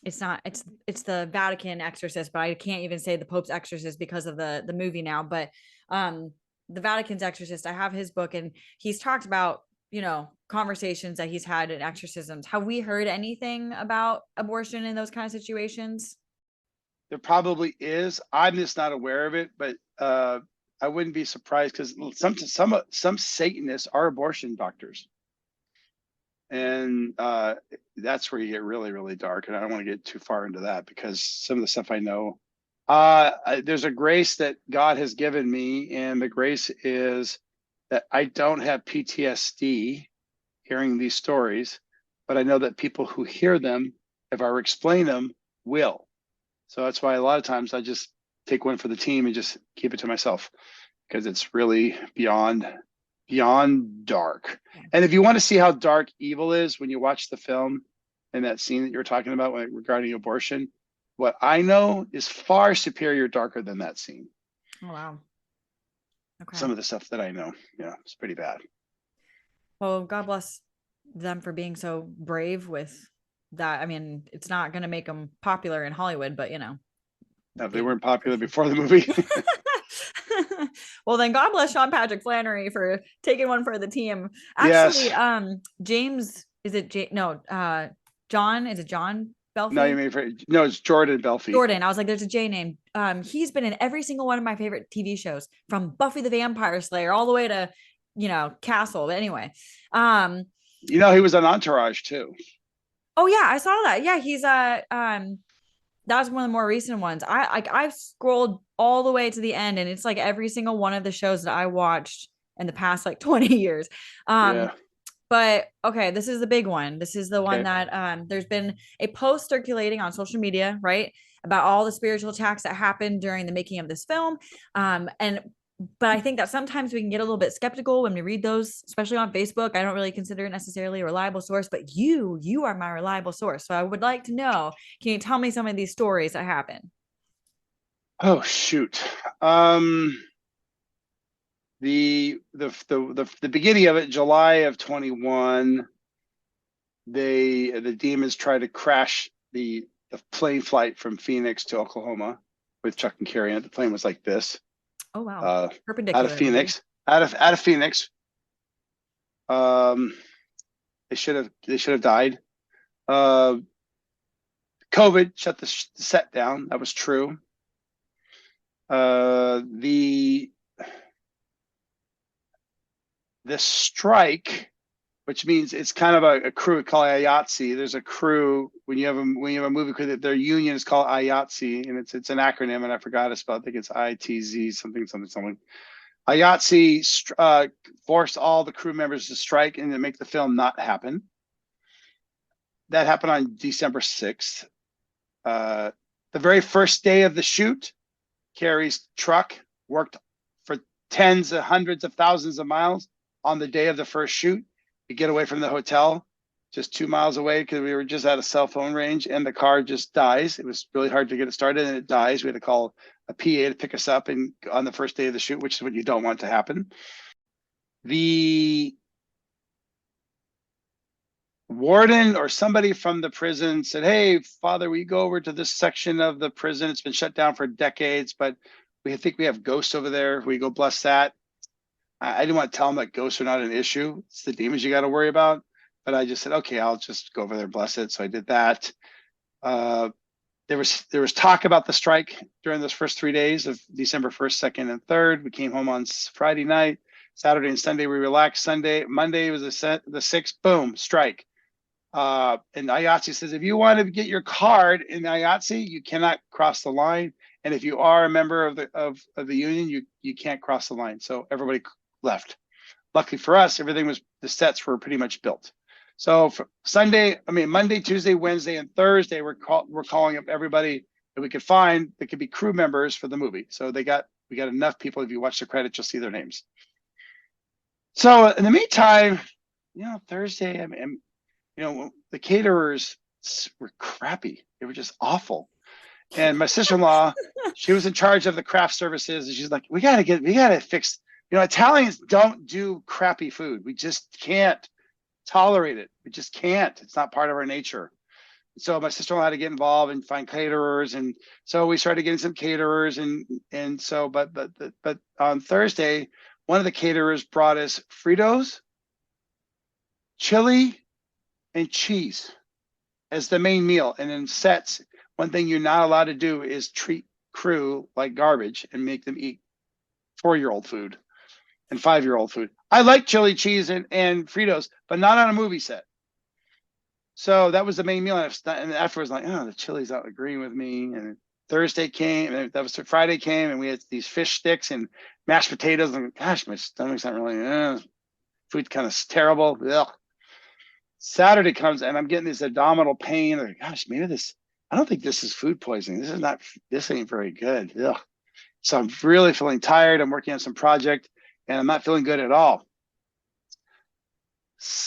A: it's the Vatican exorcist, but I can't even say the Pope's exorcist because of the movie now, but, the Vatican's exorcist, I have his book and he's talked about, conversations that he's had in exorcisms. Have we heard anything about abortion in those kind of situations?
B: There probably is. I'm just not aware of it, but I wouldn't be surprised because some Satanists are abortion doctors, and that's where you get really, really dark. And I don't want to get too far into that because some of the stuff I know. There's a grace that God has given me, and the grace is that I don't have PTSD hearing these stories, but I know that people who hear them, if I explain them, will. So that's why a lot of times I just take one for the team and just keep it to myself because it's really beyond dark. And if you want to see how dark evil is when you watch the film and that scene that you're talking about regarding abortion, what I know is far superior darker than that scene.
A: Oh, wow. Okay.
B: Some of the stuff that I know, it's pretty bad.
A: Well, God bless them for being so brave with that. I mean, it's not going to make them popular in Hollywood, but
B: No, they weren't popular before the movie.
A: Well, then God bless Sean Patrick Flannery for taking one for the team. Actually,
B: yes.
A: James, is it John? Is it John Belfie?
B: No, it's Jordan Belfie.
A: Jordan. I was like, there's a J name. He's been in every single one of my favorite TV shows, from Buffy the Vampire Slayer all the way to, Castle. But anyway,
B: he was on Entourage too.
A: Oh yeah, I saw that. Yeah, he's that was one of the more recent ones. I've scrolled all the way to the end, and it's like every single one of the shows that I watched in the past like 20 years. But okay, this is the big one. This is the one that there's been a post circulating on social media, right, about all the spiritual attacks that happened during the making of this film. But I think that sometimes we can get a little bit skeptical when we read those, especially on Facebook. I don't really consider it necessarily a reliable source, but you are my reliable source. So I would like to know, can you tell me some of these stories that happen?
B: Oh, shoot. The beginning of it, July of 21, the demons try to crash the plane flight from Phoenix to Oklahoma with Chuck and Carrie. And the plane was like this.
A: Oh wow!
B: Perpendicular. Out of Phoenix. Out of Phoenix. They should have died. COVID shut the set down. That was true. The strike, which means it's kind of a crew called IATSE. There's a crew when you have a movie crew, their union is called IATSE, and it's an acronym, and I forgot to spell. I think it's ITZ something. IATSE forced all the crew members to strike and to make the film not happen. That happened on December 6th. The very first day of the shoot, Carrie's truck worked for tens of hundreds of thousands of miles on the day of the first shoot to get away from the hotel, just 2 miles away because we were just out of cell phone range, and the car just dies. It was really hard to get it started, and it dies. We had to call a PA to pick us up and on the first day of the shoot, which is what you don't want to happen. The warden or somebody from the prison said, "Hey, Father, we go over to this section of the prison. It's been shut down for decades, but we think we have ghosts over there. We go bless that." I didn't want to tell them that ghosts are not an issue. It's the demons you got to worry about. But I just said, okay, I'll just go over there and bless it. So I did that. There was talk about the strike during those first 3 days of December 1st, 2nd, and 3rd. We came home on Friday night. Saturday and Sunday, we relaxed. Monday was the 6th, boom, strike. And IATSE says, if you want to get your card in IATSE, you cannot cross the line. And if you are a member of the union, you can't cross the line. So everybody left. Luckily for us, the sets were pretty much built. So for Monday, Tuesday, Wednesday, and Thursday, we're calling up everybody that we could find that could be crew members for the movie. So we got enough people. If you watch the credits, you'll see their names. So in the meantime, Thursday, the caterers were crappy. They were just awful. And my sister-in-law, she was in charge of the craft services, and she's like, we gotta fix. Italians don't do crappy food. We just can't tolerate it. We just can't. It's not part of our nature. So my sister-in-law had to get involved and find caterers, and so we started getting some caterers, and so but on Thursday, one of the caterers brought us Fritos, chili, and cheese as the main meal. And in sets, one thing you're not allowed to do is treat crew like garbage and make them eat 4-year-old food and 5-year-old food. I like chili, cheese, and Fritos, but not on a movie set. So that was the main meal. And afterwards, like, the chili's not agreeing with me. And Thursday came, and Friday came, and we had these fish sticks and mashed potatoes. And gosh, my stomach's not really, food's kind of terrible. Ugh. Saturday comes, and I'm getting this abdominal pain. Like, gosh, I don't think this is food poisoning. This ain't very good. Ugh. So I'm really feeling tired. I'm working on some project, and I'm not feeling good at all.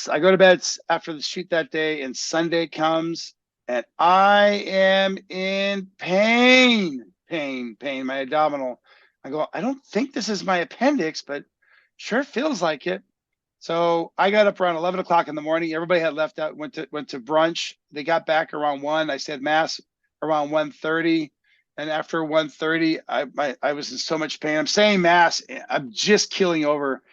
B: I go to bed after the shoot that day, and Sunday comes, and I am in pain, my abdominal. I go, I don't think this is my appendix, but sure feels like it. So I got up around 11 o'clock in the morning. Everybody had left out, went to brunch. They got back around 1. I said mass around 1:30. And after 1:30, I was in so much pain. I'm saying mass, I'm just keeling over.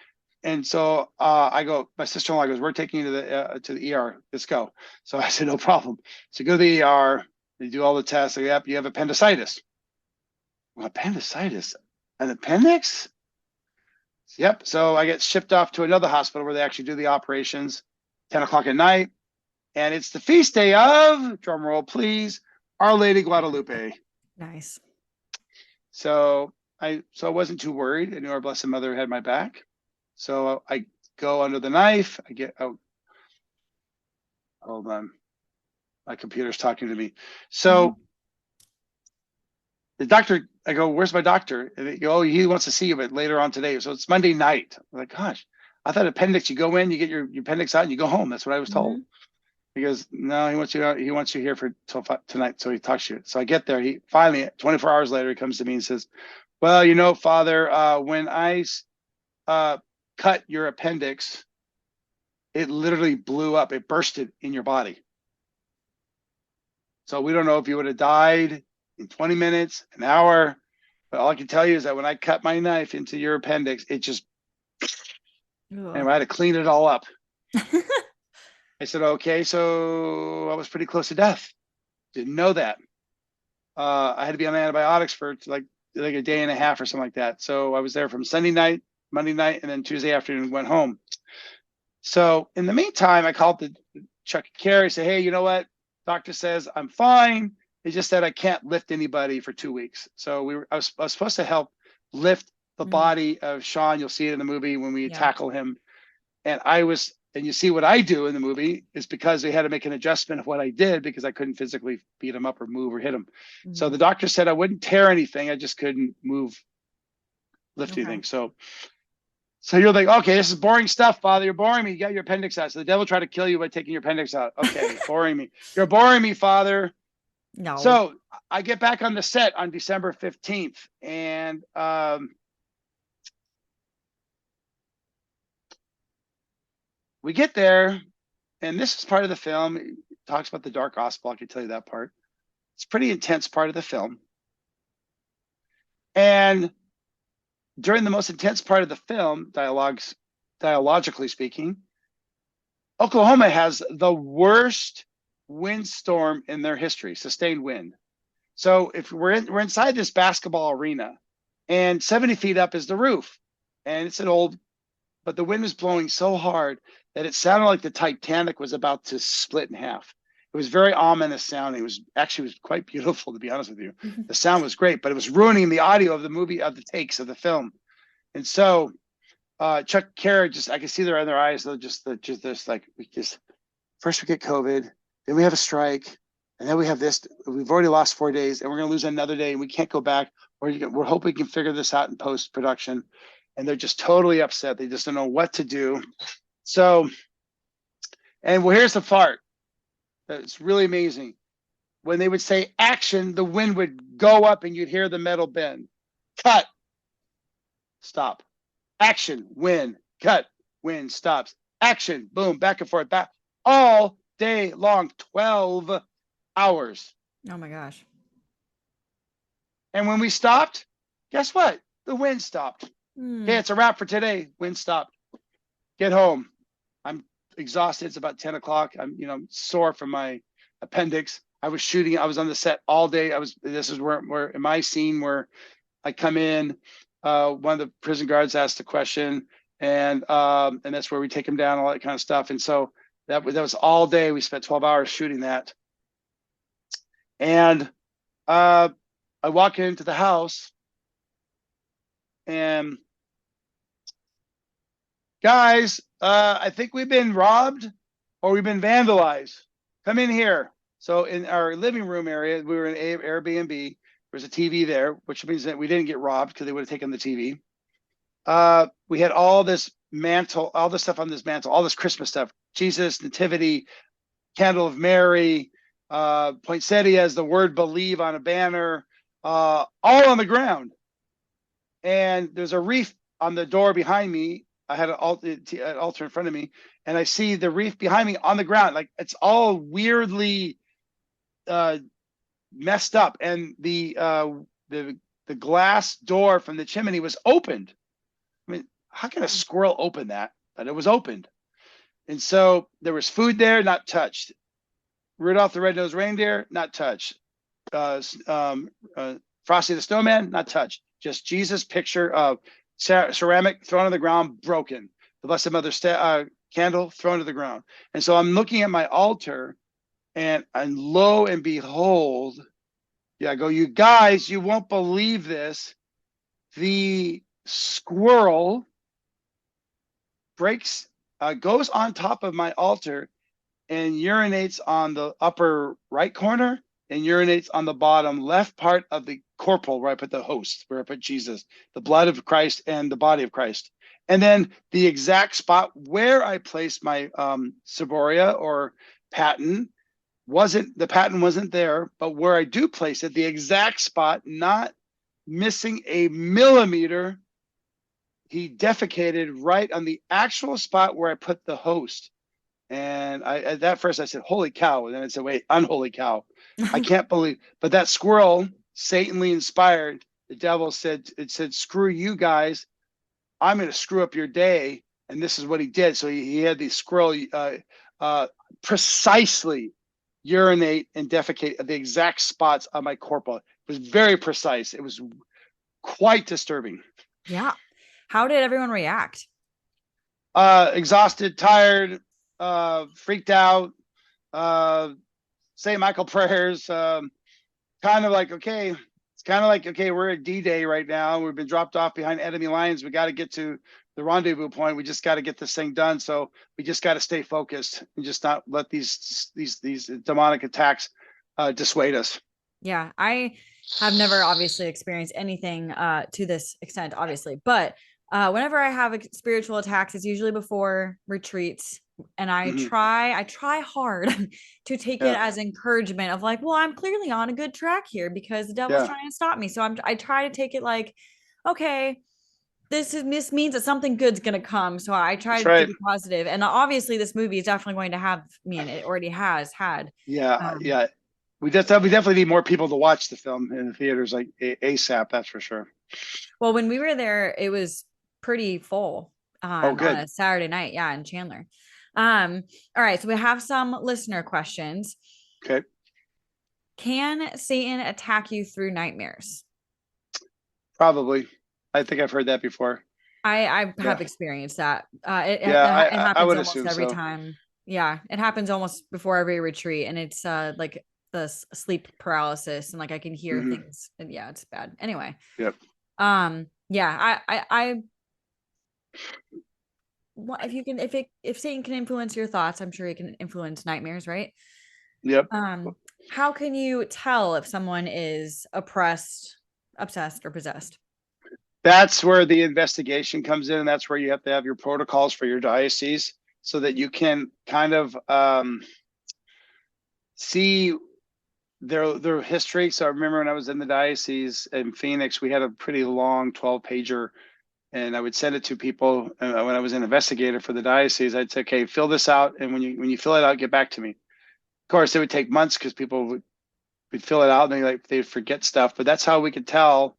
B: And so my sister-in-law goes, we're taking you to the ER. Let's go. So I said, no problem. So go to the ER. They do all the tests. They go, yep, you have appendicitis. Well, appendicitis? An appendix? Yep. So I get shipped off to another hospital where they actually do the operations, 10 o'clock at night. And it's the feast day of, drum roll, please, Our Lady Guadalupe.
A: Nice.
B: So I wasn't too worried. I knew our Blessed Mother had my back. So I go under the knife. I get out. Hold on. My computer's talking to me. So the doctor, I go, where's my doctor? And they go, oh, he wants to see you, but later on today. So it's Monday night. I'm like, gosh, I thought appendix, you go in, you get your appendix out, and you go home. That's what I was told. He goes, no, he wants you out. He wants you here for tonight. So he talks to you. So I get there. He finally, 24 hours later, he comes to me and says, well, Father, when I cut your appendix, it literally blew up. It bursted in your body. So we don't know if you would have died in 20 minutes, an hour. But all I can tell you is that when I cut my knife into your appendix, it just, and I had to clean it all up. I said, okay, so I was pretty close to death. Didn't know that. I had to be on antibiotics for like a day and a half or something like that. So I was there from Sunday night, Monday night, and then Tuesday afternoon and went home. So in the meantime, I called the Chuck and Carrie, say, hey, you know what? Doctor says I'm fine. They just said I can't lift anybody for 2 weeks. So I was supposed to help lift the body of Sean. You'll see it in the movie when we tackle him. And you see what I do in the movie is because they had to make an adjustment of what I did because I couldn't physically beat him up or move or hit him. So the doctor said I wouldn't tear anything. I just couldn't lift anything. So you're like, okay, this is boring stuff, Father. You're boring me. You got your appendix out. So the devil tried to kill you by taking your appendix out. Okay, boring me. You're boring me, Father.
A: No.
B: So I get back on the set on December 15th. And we get there. And this is part of the film. It talks about the dark gospel. I can tell you that part. It's a pretty intense part of the film. And during the most intense part of the film, dialogically speaking, Oklahoma has the worst windstorm in their history, sustained wind. So if we're inside this basketball arena, and 70 feet up is the roof, and it's an old but the wind was blowing so hard that it sounded like the Titanic was about to split in half. It was very ominous sounding. It was quite beautiful, to be honest with you. The sound was great, but it was ruining the audio of the movie, of the takes of the film. And so Chuck Carrot, I can see in their eyes, they're just like, first we get COVID, then we have a strike, and then we have this. We've already lost 4 days, and we're going to lose another day, and we can't go back. We're hoping we can figure this out in post-production. And they're just totally upset. They just don't know what to do. So, and well, here's the part that's really amazing. When they would say action, the wind would go up and you'd hear the metal bend. Cut. Stop. Action, wind, cut, wind, stops. Action, boom, back and forth, back all day long, 12 hours.
A: Oh my gosh.
B: And when we stopped, guess what? The wind stopped. Okay, it's a wrap for today. Wind stopped. Get home. I'm exhausted. It's about 10 o'clock. I'm sore from my appendix. I was shooting. I was on the set all day. This is where in my scene where I come in, one of the prison guards asked a question, and that's where we take him down, all that kind of stuff. And so that was all day. We spent 12 hours shooting that. And I walk into the house, and guys, I think we've been robbed or we've been vandalized. Come in here. So in our living room area, we were in Airbnb. There was a TV there, which means that we didn't get robbed because they would have taken the TV. We had all this mantle, all this stuff on this mantle, all this Christmas stuff, Jesus, Nativity, Candle of Mary, poinsettias, the word believe on a banner, all on the ground. And there's a wreath on the door behind me. I had an altar in front of me, and I see the wreath behind me on the ground. Like, it's all weirdly messed up. And the glass door from the chimney was opened. I mean, how can a squirrel open that? But it was opened. And so there was food there, not touched. Rudolph the Red-Nosed Reindeer, not touched. Frosty the Snowman, not touched. Just Jesus' picture of ceramic thrown on the ground, broken. The Blessed Mother candle thrown to the ground. And so I'm looking at my altar, and lo and behold, I go, you guys, you won't believe this. The squirrel goes on top of my altar and urinates on the upper right corner and urinates on the bottom left part of the corporal, where I put the host, where I put Jesus, the blood of Christ and the body of Christ. And then the exact spot where I placed my ciboria or paten the paten wasn't there, but where I do place it, the exact spot, not missing a millimeter, he defecated right on the actual spot where I put the host. And at that first I said, holy cow. And then I said, wait, unholy cow. I can't believe, but that squirrel, Satanly inspired, the devil said, screw you guys. I'm going to screw up your day. And this is what he did. So he had the squirrel precisely urinate and defecate at the exact spots on my corporal. It was very precise. It was quite disturbing.
A: Yeah. How did everyone react?
B: Exhausted, tired, freaked out, say Michael prayers, kind of like, okay, it's kind of like, okay, we're at D-Day right now. We've been dropped off behind enemy lines. We got to get to the rendezvous point. We just got to get this thing done. So we just got to stay focused and just not let these demonic attacks dissuade us.
A: Yeah, I have never obviously experienced anything to this extent, obviously, but whenever I have spiritual attacks, it's usually before retreats, and I try hard to take it as encouragement of like, well, I'm clearly on a good track here because the devil's trying to stop me. So I try to take it like, okay, this means that something good's gonna come. So I try to be positive, and obviously this movie is definitely going to have me, and it already has had.
B: Yeah. We definitely need more people to watch the film in the theaters, like ASAP. That's for sure.
A: Well, when we were there, it was pretty full on a Saturday night. Yeah, in Chandler. All right, so we have some listener questions.
B: Okay.
A: Can Satan attack you through nightmares?
B: Probably. I think I've heard that before.
A: I
B: Yeah.
A: have experienced that. It
B: I
A: happens
B: would
A: almost
B: assume
A: every
B: so.
A: time. Yeah, it happens almost before every retreat, and it's like the sleep paralysis, and like I can hear
B: Hmm.
A: things, and yeah, it's bad. Anyway,
B: Yep.
A: yeah, if you can, if Satan can influence your thoughts, I'm sure he can influence nightmares, right?
B: Yep.
A: How can you tell if someone is oppressed, obsessed, or possessed?
B: That's where the investigation comes in, and that's where you have to have your protocols for your diocese so that you can kind of see their history. So I remember when I was in the diocese in Phoenix, we had a pretty long 12-pager, and I would send it to people when I was an investigator for the diocese. I'd say, okay, fill this out, and when you fill it out, get back to me. Of course, it would take months because people would fill it out and they'd forget stuff. But that's how we could tell,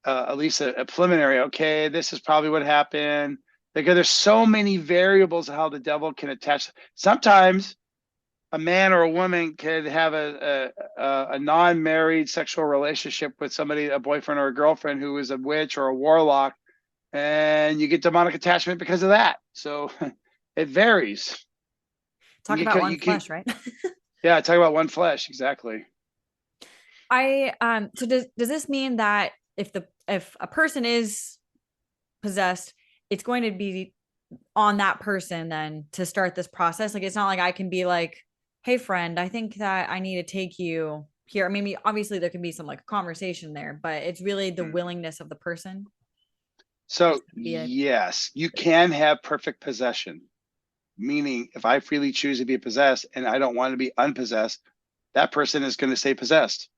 B: at least a preliminary. Okay, this is probably what happened. Because there's so many variables of how the devil can attach. Sometimes a man or a woman could have a non-married sexual relationship with somebody, a boyfriend or a girlfriend who is a witch or a warlock, and you get demonic attachment because of that. So it varies.
A: Talk about one flesh, right?
B: Yeah, talk about one flesh, exactly.
A: So does this mean that if a person is possessed, it's going to be on that person then to start this process? Like, it's not like I can be like, hey friend, I think that I need to take you here. I mean, obviously there can be some like conversation there, but it's really the willingness of the person.
B: So yes, you can have perfect possession, meaning if I freely choose to be possessed and I don't want to be unpossessed, that person is going to stay possessed.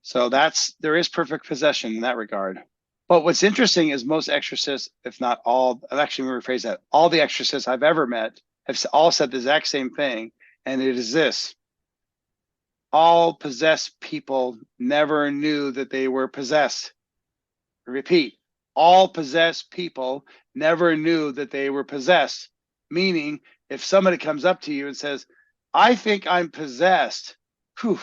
B: So there is perfect possession in that regard. But what's interesting is most exorcists, if not all, actually, let me rephrase that. All the exorcists I've ever met have all said the exact same thing, and it is this: all possessed people never knew that they were possessed. Repeat: all possessed people never knew that they were possessed. Meaning, if somebody comes up to you and says, "I think I'm possessed," whew,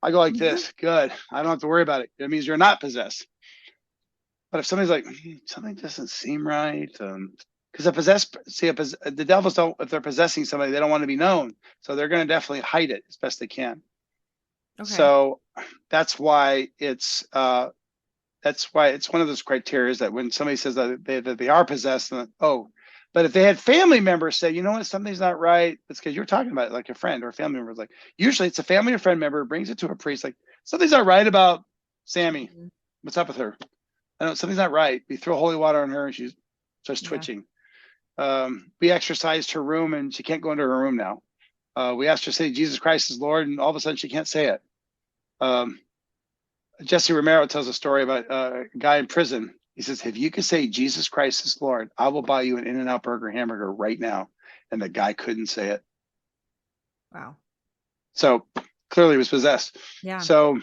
B: I go like this: good, I don't have to worry about it. It means you're not possessed. But if somebody's like, something doesn't seem right, because the devils don't, if they're possessing somebody, they don't want to be known. So they're going to definitely hide it as best they can. Okay. So that's why it's one of those criteria that when somebody says that they are possessed, but if they had family members say, you know what, something's not right, it's because you're talking about it like a friend or a family member. Like usually it's a family or friend member brings it to a priest, like something's not right about Sammie. Mm-hmm. What's up with her? I don't, something's not right. We throw holy water on her and she starts twitching. We exorcised her room and she can't go into her room now. We asked her to say Jesus Christ is Lord, and all of a sudden she can't say it. Jesse Romero tells a story about a guy in prison. He says, if you could say Jesus Christ is Lord, I will buy you an In-N-Out burger hamburger right now. And the guy couldn't say it.
A: Wow.
B: So clearly he was possessed. Yeah. So,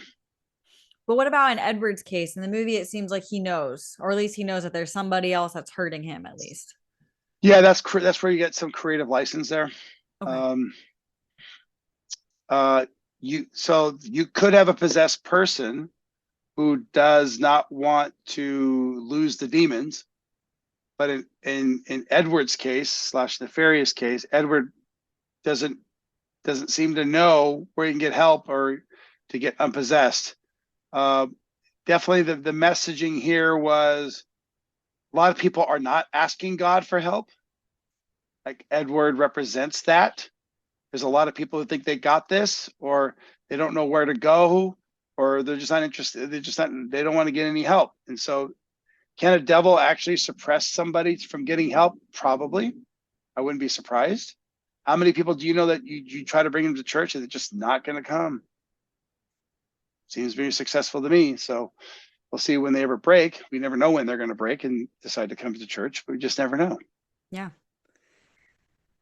A: but what about in Edward's case? In the movie, it seems like he knows, or at least he knows that there's somebody else that's hurting him at least.
B: Yeah, that's where you get some creative license there. Okay. You could have a possessed person who does not want to lose the demons. But in Edward's case / Nefarious case, Edward doesn't seem to know where he can get help or to get unpossessed. Definitely the messaging here was a lot of people are not asking God for help. Like Edward represents that. There's a lot of people who think they got this, or they don't know where to go, or they're just not interested. They don't want to get any help. And so can a devil actually suppress somebody from getting help? Probably. I wouldn't be surprised. How many people do you know that you try to bring them to church and they're just not going to come? Seems very successful to me. So we'll see when they ever break. We never know when they're going to break and decide to come to church. But we just never know.
A: Yeah.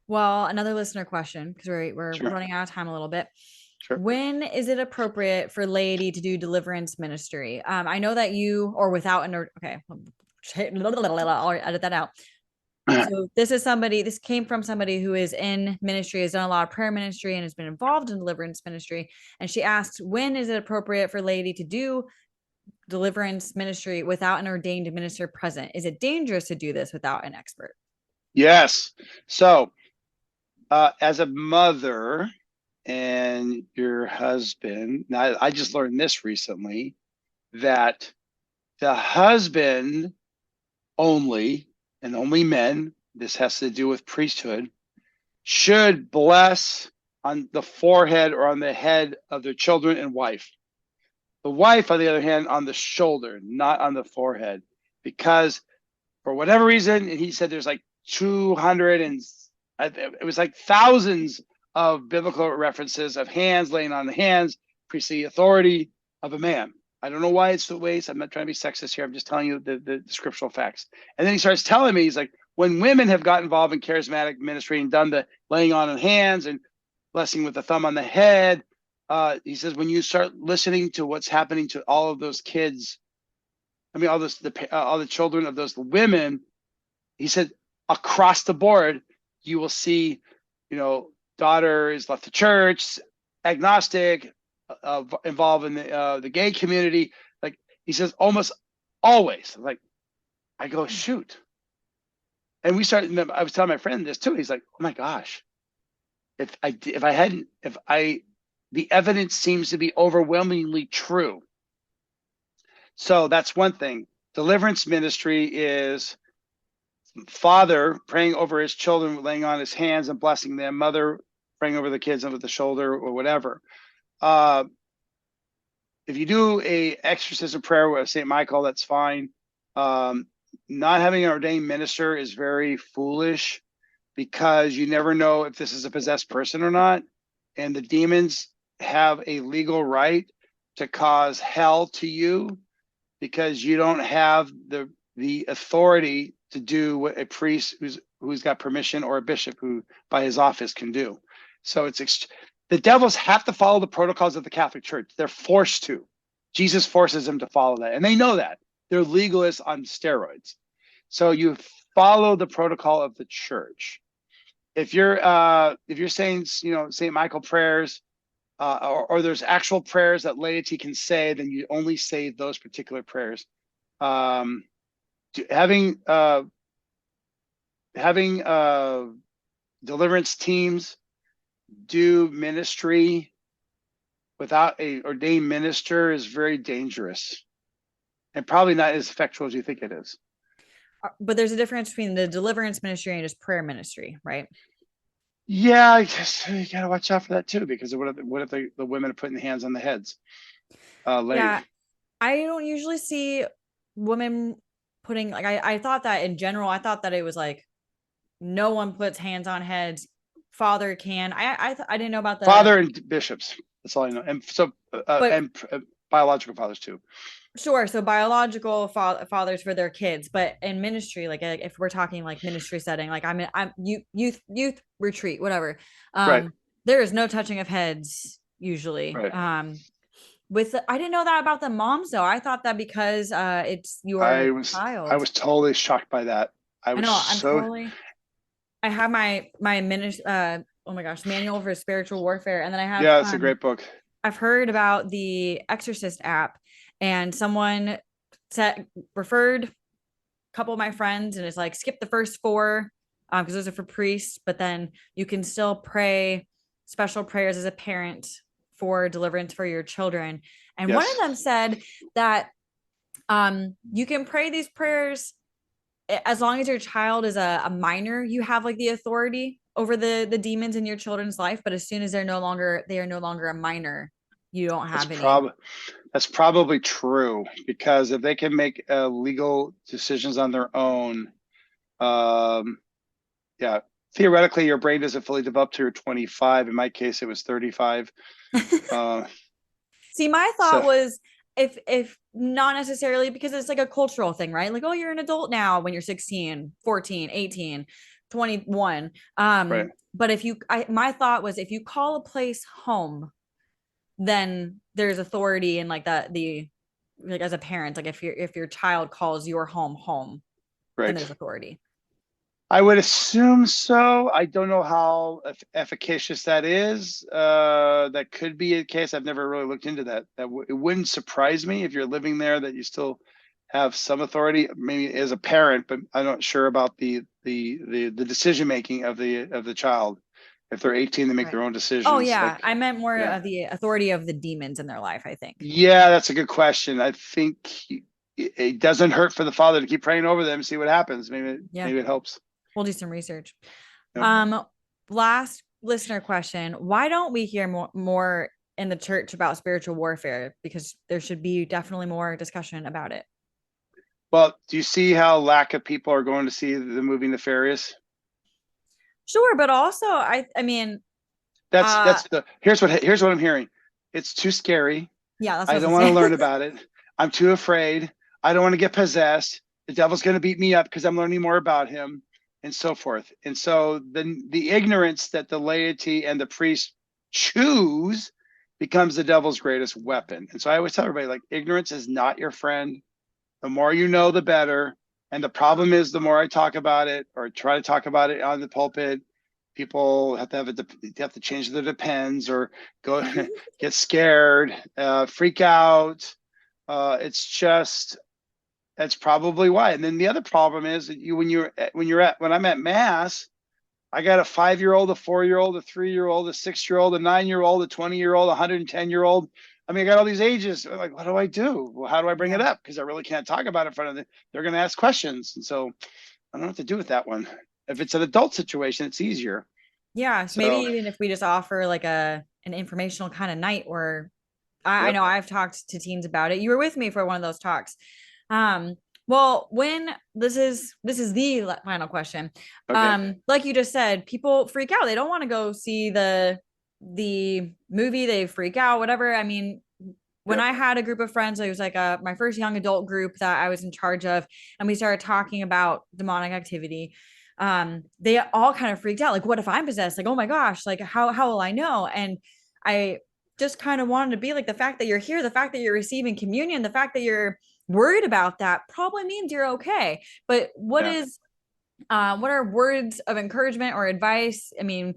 A: Well, another listener question, because we're running out of time a little bit. Sure. When is it appropriate for laity to do deliverance ministry? I know that you, or without an, okay, I'll edit that out. So this came from somebody who is in ministry, has done a lot of prayer ministry and has been involved in deliverance ministry. And she asked, when is it appropriate for laity to do deliverance ministry without an ordained minister present? Is it dangerous to do this without an expert?
B: Yes. So, as a mother and your husband, now I just learned this recently, that the husband only, and only men, this has to do with priesthood, should bless on the forehead or on the head of their children and wife. The wife, on the other hand, on the shoulder, not on the forehead, because for whatever reason, and he said there's like 200 and it was like thousands of biblical references of hands laying on the hands, priestly authority of a man. I don't know why it's the way. I'm not trying to be sexist here. I'm just telling you the scriptural facts. And then he starts telling me, he's like, when women have got involved in charismatic ministry and done the laying on of hands and blessing with the thumb on the head, he says, when you start listening to what's happening to all of those kids, I mean, all the children of those women, he said, across the board, you will see, daughter is left the church, agnostic, involved in the gay community. Like he says, almost always. Like I go, shoot. And I was telling my friend this too. He's like, oh my gosh, the evidence seems to be overwhelmingly true. So that's one thing. Deliverance ministry is father praying over his children, laying on his hands and blessing them, mother praying over the kids over the shoulder or whatever. If you do a exorcism prayer with St. Michael, that's fine. Not having an ordained minister is very foolish because you never know if this is a possessed person or not. And the demons have a legal right to cause hell to you because you don't have the authority to do what a priest who's got permission or a bishop who by his office can do. So the devils have to follow the protocols of the Catholic Church. They're forced to. Jesus forces them to follow that. And they know that. They're legalists on steroids. So you follow the protocol of the church. If you're saying, St. Michael prayers, or there's actual prayers that laity can say, then you only say those particular prayers. Having deliverance teams do ministry without a ordained minister is very dangerous and probably not as effectual as you think it is.
A: But there's a difference between the deliverance ministry and just prayer ministry, right?
B: Yeah, I guess you gotta watch out for that too, because what if the women are putting hands on the heads?
A: Yeah, I don't usually see women putting I thought that in general, I thought that it was like no one puts hands on heads. Father can. I didn't know about the
B: father and bishops. That's all I know. And so and biological fathers too.
A: Sure. So biological fathers for their kids, but in ministry, like if we're talking like ministry setting, like I'm youth retreat, whatever.
B: Right.
A: There is no touching of heads usually.
B: Right.
A: I didn't know that about the moms though. I thought that because it's your child.
B: I was totally shocked by that. I have
A: my oh my gosh, manual for spiritual warfare, and then I have
B: it's a great book.
A: I've heard about the Exorcist app, and someone referred a couple of my friends, and it's like skip the first 4 because those are for priests, but then you can still pray special prayers as a parent for deliverance for your children. And
B: yes.
A: One of them said that you can pray these prayers as long as your child is a minor. You have like the authority over the demons in your children's life, but as soon as they are no longer a minor, you don't have
B: That's probably true, because if they can make legal decisions on their own, theoretically your brain doesn't fully develop till you're 25. In my case, it was 35.
A: See, my thought was if not necessarily, because it's like a cultural thing, right? Like, oh, you're an adult now when you're 16, 14, 18, 21.
B: Right.
A: But my thought was if you call a place home, then there's authority in like like as a parent, like if your child calls your home,
B: right,
A: then there's authority.
B: I would assume so. I don't know how efficacious that is. That could be a case. I've never really looked into that. It wouldn't surprise me if you're living there that you still have some authority, maybe as a parent, but I'm not sure about the decision making of the child. If they're 18, they make
A: Right.
B: their own decisions.
A: Oh yeah, I meant more
B: yeah.
A: of the authority of the demons in their life, I think.
B: Yeah, that's a good question. I think it doesn't hurt for the father to keep praying over them, see what happens. Maybe it helps.
A: We'll do some research.
B: Yep.
A: Last listener question: why don't we hear more in the church about spiritual warfare? Because there should be definitely more discussion about it.
B: Well, do you see how lack of people are going to see the movie Nefarious?
A: Sure, but also I mean,
B: here's what I'm hearing. It's too scary.
A: Yeah, that's
B: I
A: what
B: don't want to learn about it. I'm too afraid. I don't want to get possessed. The devil's going to beat me up because I'm learning more about him, and so forth. And so the ignorance that the laity and the priests choose becomes the devil's greatest weapon. And so I always tell everybody, like, ignorance is not your friend. The more you know, the better. And the problem is, the more I talk about it or try to talk about it on the pulpit, people have to change their depends or go get scared, freak out. That's probably why. And then the other problem is that when I'm at mass, I got a 5-year-old, a 4-year-old, a 3-year-old, a 6-year-old, a 9-year-old, a 20-year-old, a 110-year-old. I mean, I got all these ages. I'm like, what do I do? Well, how do I bring it up? Because I really can't talk about it in front of them. They're going to ask questions. And so I don't know what to do with that one. If it's an adult situation, it's easier.
A: Yeah, so maybe even if we just offer like an informational kind of night where I know I've talked to teens about it. You were with me for one of those talks. Well, when this is the final question.
B: Okay.
A: Like you just said, people freak out. They don't want to go see the movie. They freak out, whatever. I mean, when I had a group of friends, it was like my first young adult group that I was in charge of, and we started talking about demonic activity. They all kind of freaked out. Like, what if I'm possessed? Like, oh my gosh, like how will I know? And I just kind of wanted to be like, the fact that you're here, the fact that you're receiving communion, the fact that you're worried about that probably means you're okay. But what are words of encouragement or advice? I mean,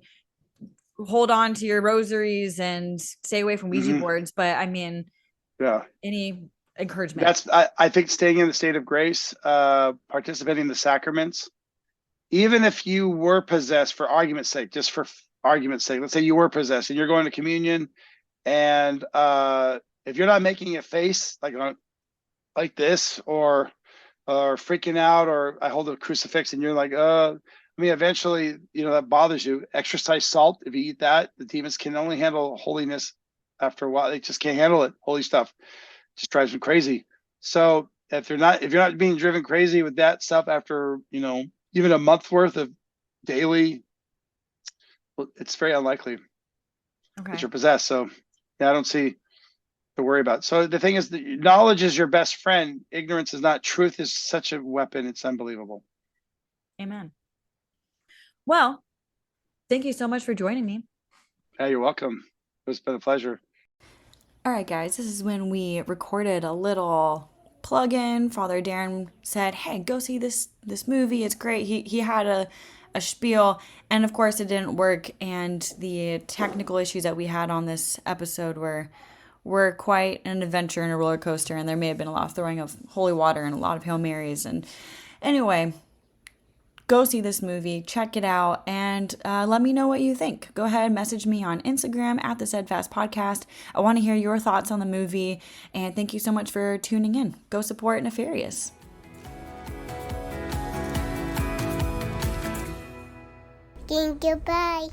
A: hold on to your rosaries and stay away from Ouija boards. But I mean, any encouragement?
B: I think staying in the state of grace, participating in the sacraments, even if you were possessed, for argument's sake, just for argument's sake, let's say you were possessed and you're going to communion, and if you're not making a face like this or freaking out, or I hold a crucifix and you're like, I mean, eventually, that bothers you. Exercise salt. If you eat that, the demons can only handle holiness after a while. They just can't handle it. Holy stuff just drives them crazy. So if you're not being driven crazy with that stuff after, even a month worth of daily, well, it's very unlikely that you're possessed. So yeah, I don't see to worry about. So the thing is that knowledge is your best friend. Ignorance is not. Truth is such a weapon. It's unbelievable.
A: Amen. Well, thank you so much for joining me.
B: Yeah, you're welcome. It's been a pleasure.
A: All right, guys, this is when we recorded a little plug-in. Father Darrin said, hey, go see this movie. It's great. He had a spiel, and of course it didn't work, and the technical issues that we had on this episode were quite an adventure and a roller coaster, and there may have been a lot of throwing of holy water and a lot of Hail Marys. And anyway, go see this movie, check it out, and let me know what you think. Go ahead, message me on Instagram at the Steadfast Podcast. I want to hear your thoughts on the movie, and thank you so much for tuning in. Go support Nefarious.
C: Thank you, bye.